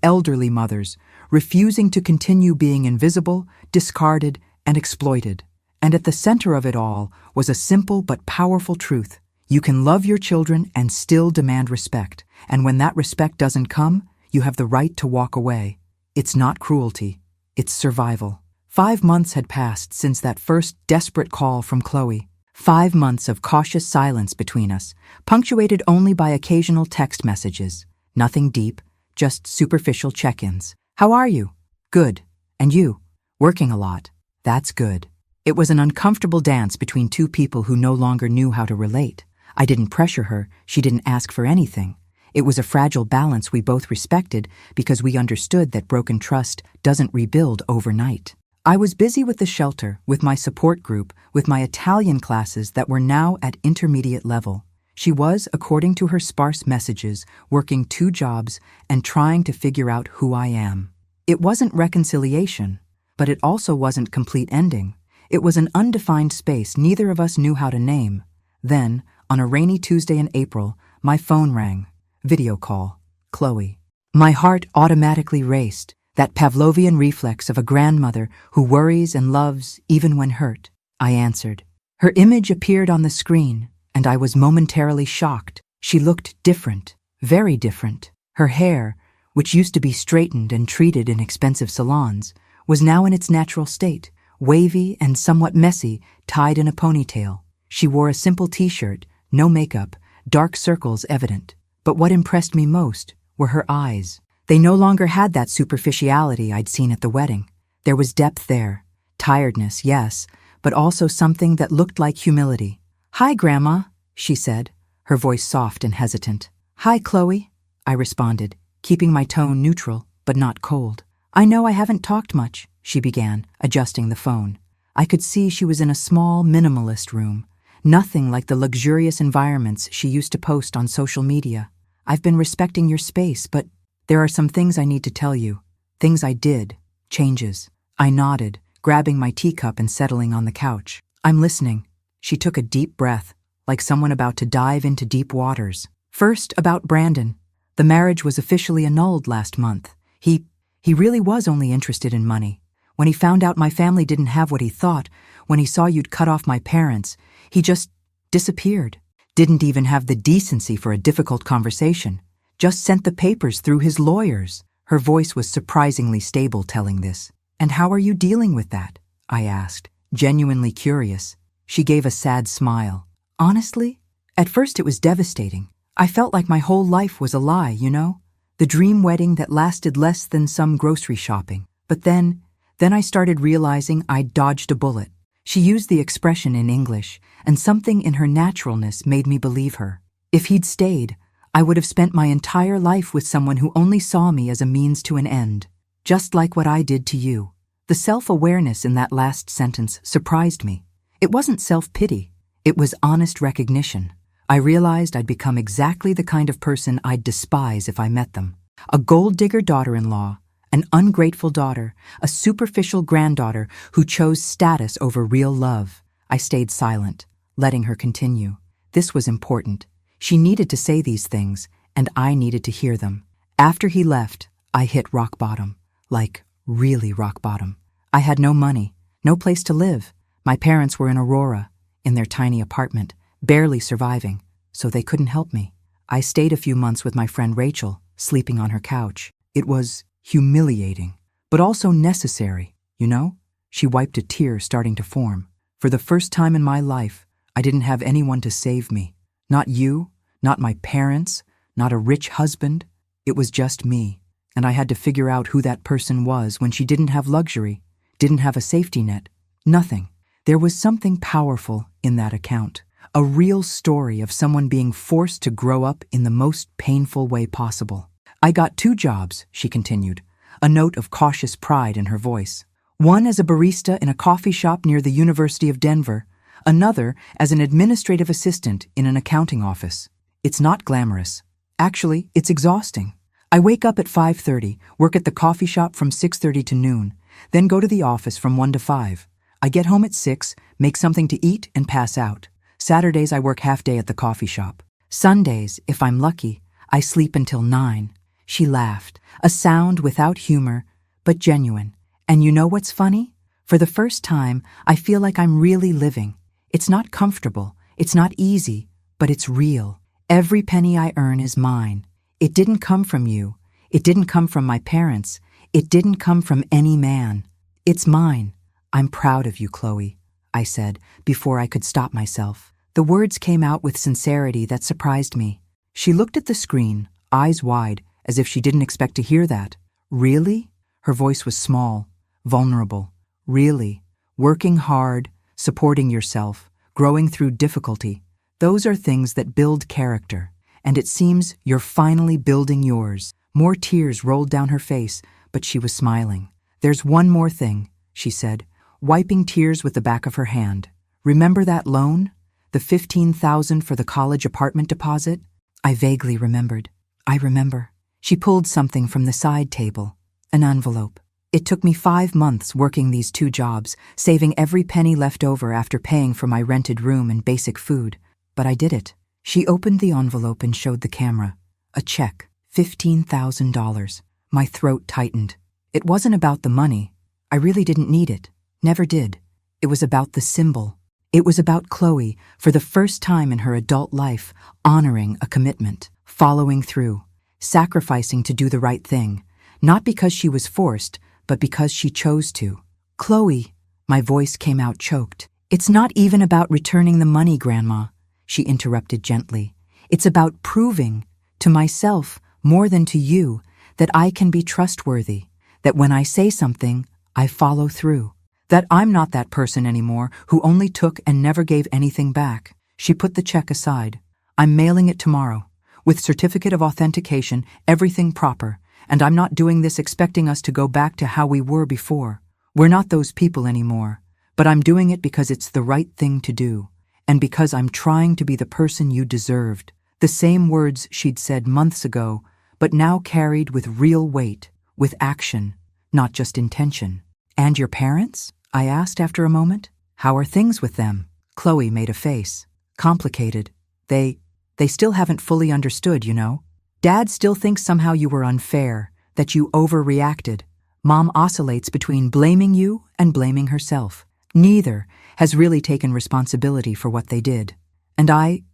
elderly mothers, refusing to continue being invisible, discarded, and exploited. And at the center of it all was a simple but powerful truth. You can love your children and still demand respect. And when that respect doesn't come, you have the right to walk away. It's not cruelty. It's survival. 5 months had passed since that first desperate call from Chloe. 5 months of cautious silence between us, punctuated only by occasional text messages. Nothing deep, just superficial check-ins. "How are you?" "Good. And you?" "Working a lot." "That's good." It was an uncomfortable dance between two people who no longer knew how to relate. I didn't pressure her. She didn't ask for anything. It was a fragile balance we both respected because we understood that broken trust doesn't rebuild overnight. I was busy with the shelter, with my support group, with my Italian classes that were now at intermediate level. She was, according to her sparse messages, working 2 jobs and trying to figure out who I am. It wasn't reconciliation, but it also wasn't complete ending. It was an undefined space neither of us knew how to name. Then, on a rainy Tuesday in April, my phone rang. Video call. Chloe. My heart automatically raced. That Pavlovian reflex of a grandmother who worries and loves even when hurt. I answered. Her image appeared on the screen, and I was momentarily shocked. She looked different, very different. Her hair, which used to be straightened and treated in expensive salons, was now in its natural state, wavy and somewhat messy, tied in a ponytail. She wore a simple t-shirt, no makeup, dark circles evident. But what impressed me most were her eyes. They no longer had that superficiality I'd seen at the wedding. There was depth there. Tiredness, yes, but also something that looked like humility. "Hi, Grandma," she said, her voice soft and hesitant. "Hi, Chloe," I responded, keeping my tone neutral, but not cold. "I know I haven't talked much," she began, adjusting the phone. I could see she was in a small, minimalist room. Nothing like the luxurious environments she used to post on social media. "I've been respecting your space, but there are some things I need to tell you. Things I did. Changes." I nodded, grabbing my teacup and settling on the couch. "I'm listening." She took a deep breath, like someone about to dive into deep waters. "First, about Brandon. The marriage was officially annulled last month. He really was only interested in money. When he found out my family didn't have what he thought, when he saw you'd cut off my parents, he just disappeared. Didn't even have the decency for a difficult conversation. Just sent the papers through his lawyers. Her voice was surprisingly stable telling this. And how are you dealing with that? I asked, genuinely curious. She gave a sad smile. Honestly, at first it was devastating. I felt like my whole life was a lie, you know? The dream wedding that lasted less than some grocery shopping. But then I started realizing I'd dodged a bullet. She used the expression in English, and something in her naturalness made me believe her. If he'd stayed, I would have spent my entire life with someone who only saw me as a means to an end. Just like what I did to you. The self-awareness in that last sentence surprised me. It wasn't self-pity. It was honest recognition. I realized I'd become exactly the kind of person I'd despise if I met them. A gold-digger daughter-in-law, an ungrateful daughter, a superficial granddaughter who chose status over real love. I stayed silent, letting her continue. This was important. She needed to say these things, and I needed to hear them. After he left, I hit rock bottom. Like, really rock bottom. I had no money, no place to live. My parents were in Aurora, in their tiny apartment, barely surviving, so they couldn't help me. I stayed a few months with my friend Rachel, sleeping on her couch. It was humiliating, but also necessary, you know? She wiped a tear starting to form. For the first time in my life, I didn't have anyone to save me. Not you, not my parents, not a rich husband. It was just me, and I had to figure out who that person was when she didn't have luxury, didn't have a safety net, nothing. There was something powerful in that account, a real story of someone being forced to grow up in the most painful way possible. I got 2 jobs, she continued, a note of cautious pride in her voice. One as a barista in a coffee shop near the University of Denver, another as an administrative assistant in an accounting office. It's not glamorous. Actually, it's exhausting. I wake up at 5:30, work at the coffee shop from 6:30 to noon, then go to the office from 1 to 5. I get home at 6, make something to eat, and pass out. Saturdays I work half day at the coffee shop. Sundays, if I'm lucky, I sleep until 9. She laughed, a sound without humor, but genuine. And you know what's funny? For the first time, I feel like I'm really living. It's not comfortable, it's not easy, but it's real. Every penny I earn is mine. It didn't come from you. It didn't come from my parents. It didn't come from any man. It's mine. I'm proud of you, Chloe, I said, before I could stop myself. The words came out with sincerity that surprised me. She looked at the screen, eyes wide, as if she didn't expect to hear that. Really? Her voice was small, vulnerable. Really? Working hard, supporting yourself, growing through difficulty. Those are things that build character. And it seems you're finally building yours. More tears rolled down her face, but she was smiling. There's one more thing, she said, wiping tears with the back of her hand. Remember that loan? The $15,000 for the college apartment deposit? I vaguely remembered. I remember. She pulled something from the side table, an envelope. It took me 5 months working these 2 jobs, saving every penny left over after paying for my rented room and basic food. But I did it. She opened the envelope and showed the camera. A check, $15,000. My throat tightened. It wasn't about the money. I really didn't need it. Never did. It was about the symbol. It was about Chloe, for the first time in her adult life, honoring a commitment, following through, sacrificing to do the right thing, not because she was forced, but because she chose to. Chloe, my voice came out choked. It's not even about returning the money, Grandma, she interrupted gently. It's about proving, to myself more than to you, that I can be trustworthy, that when I say something, I follow through. That I'm not that person anymore who only took and never gave anything back. She put the check aside. I'm mailing it tomorrow, with certificate of authentication, everything proper, and I'm not doing this expecting us to go back to how we were before. We're not those people anymore, but I'm doing it because it's the right thing to do, and because I'm trying to be the person you deserved. The same words she'd said months ago, but now carried with real weight, with action, not just intention. And your parents? I asked after a moment. How are things with them? Chloe made a face. Complicated. They still haven't fully understood, you know. Dad still thinks somehow you were unfair, that you overreacted. Mom oscillates between blaming you and blaming herself. Neither has really taken responsibility for what they did. And I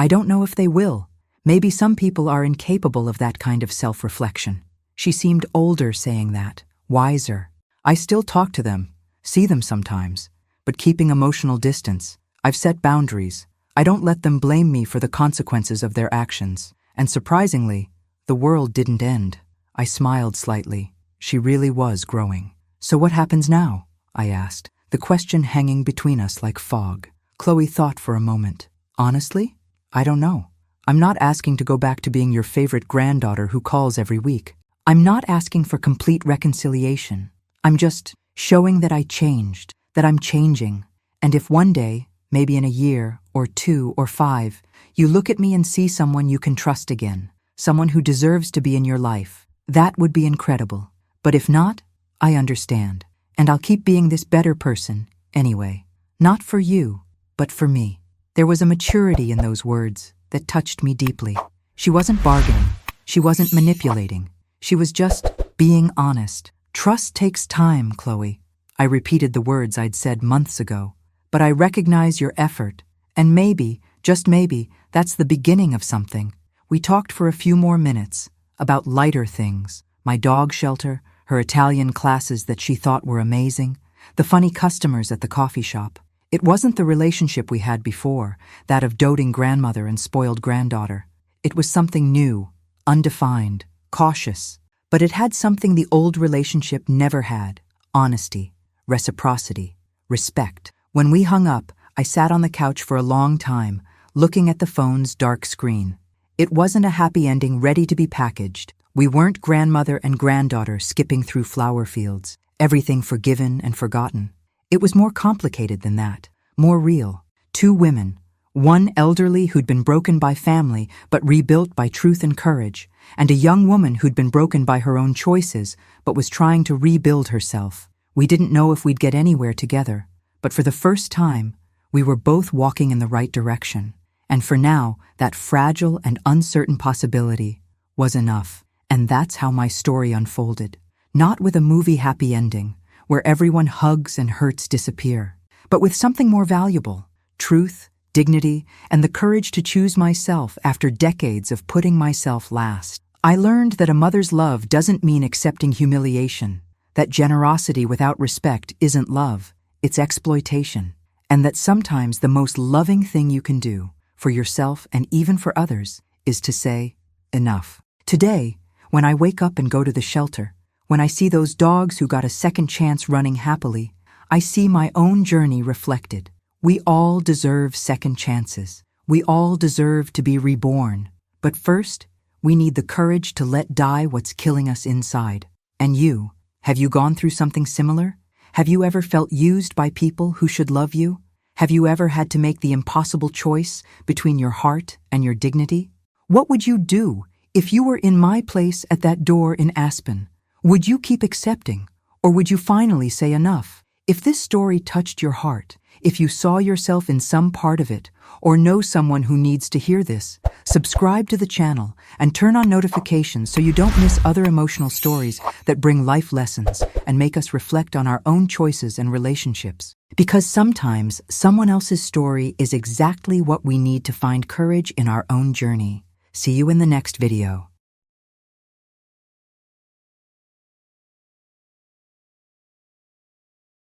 don't know if they will. Maybe some people are incapable of that kind of self-reflection. She seemed older saying that, wiser. I still talk to them, see them sometimes, but keeping emotional distance. I've set boundaries. I don't let them blame me for the consequences of their actions. And surprisingly, the world didn't end. I smiled slightly. She really was growing. So what happens now? I asked, the question hanging between us like fog. Chloe thought for a moment. Honestly, I don't know. I'm not asking to go back to being your favorite granddaughter who calls every week. I'm not asking for complete reconciliation. I'm just showing that I changed, that I'm changing. And if one day, maybe in a year, or 2 or 5, you look at me and see someone you can trust again, someone who deserves to be in your life, that would be incredible. But if not, I understand. And I'll keep being this better person, anyway. Not for you, but for me. There was a maturity in those words that touched me deeply. She wasn't bargaining. She wasn't manipulating. She was just being honest. Trust takes time, Chloe. I repeated the words I'd said months ago. But I recognize your effort. And maybe, just maybe, that's the beginning of something. We talked for a few more minutes about lighter things. My dog shelter, her Italian classes that she thought were amazing, the funny customers at the coffee shop. It wasn't the relationship we had before, that of doting grandmother and spoiled granddaughter. It was something new, undefined, cautious. But it had something the old relationship never had: honesty, reciprocity, respect. When we hung up, I sat on the couch for a long time, looking at the phone's dark screen. It wasn't a happy ending ready to be packaged. We weren't grandmother and granddaughter skipping through flower fields, everything forgiven and forgotten. It was more complicated than that, more real. 2 women, one elderly who'd been broken by family but rebuilt by truth and courage, and a young woman who'd been broken by her own choices but was trying to rebuild herself. We didn't know if we'd get anywhere together, but for the first time, we were both walking in the right direction. And for now, that fragile and uncertain possibility was enough. And that's how my story unfolded. Not with a movie happy ending, where everyone hugs and hurts disappear, but with something more valuable: truth, dignity, and the courage to choose myself after decades of putting myself last. I learned that a mother's love doesn't mean accepting humiliation, that generosity without respect isn't love, it's exploitation, and that sometimes the most loving thing you can do, for yourself and even for others, is to say, enough. Today, when I wake up and go to the shelter, when I see those dogs who got a second chance running happily, I see my own journey reflected. We all deserve second chances. We all deserve to be reborn. But first, we need the courage to let die what's killing us inside. And you, have you gone through something similar? Have you ever felt used by people who should love you? Have you ever had to make the impossible choice between your heart and your dignity? What would you do if you were in my place at that door in Aspen? Would you keep accepting, or would you finally say enough? If this story touched your heart, if you saw yourself in some part of it, or know someone who needs to hear this, subscribe to the channel and turn on notifications so you don't miss other emotional stories that bring life lessons and make us reflect on our own choices and relationships. Because sometimes someone else's story is exactly what we need to find courage in our own journey. See you in the next video.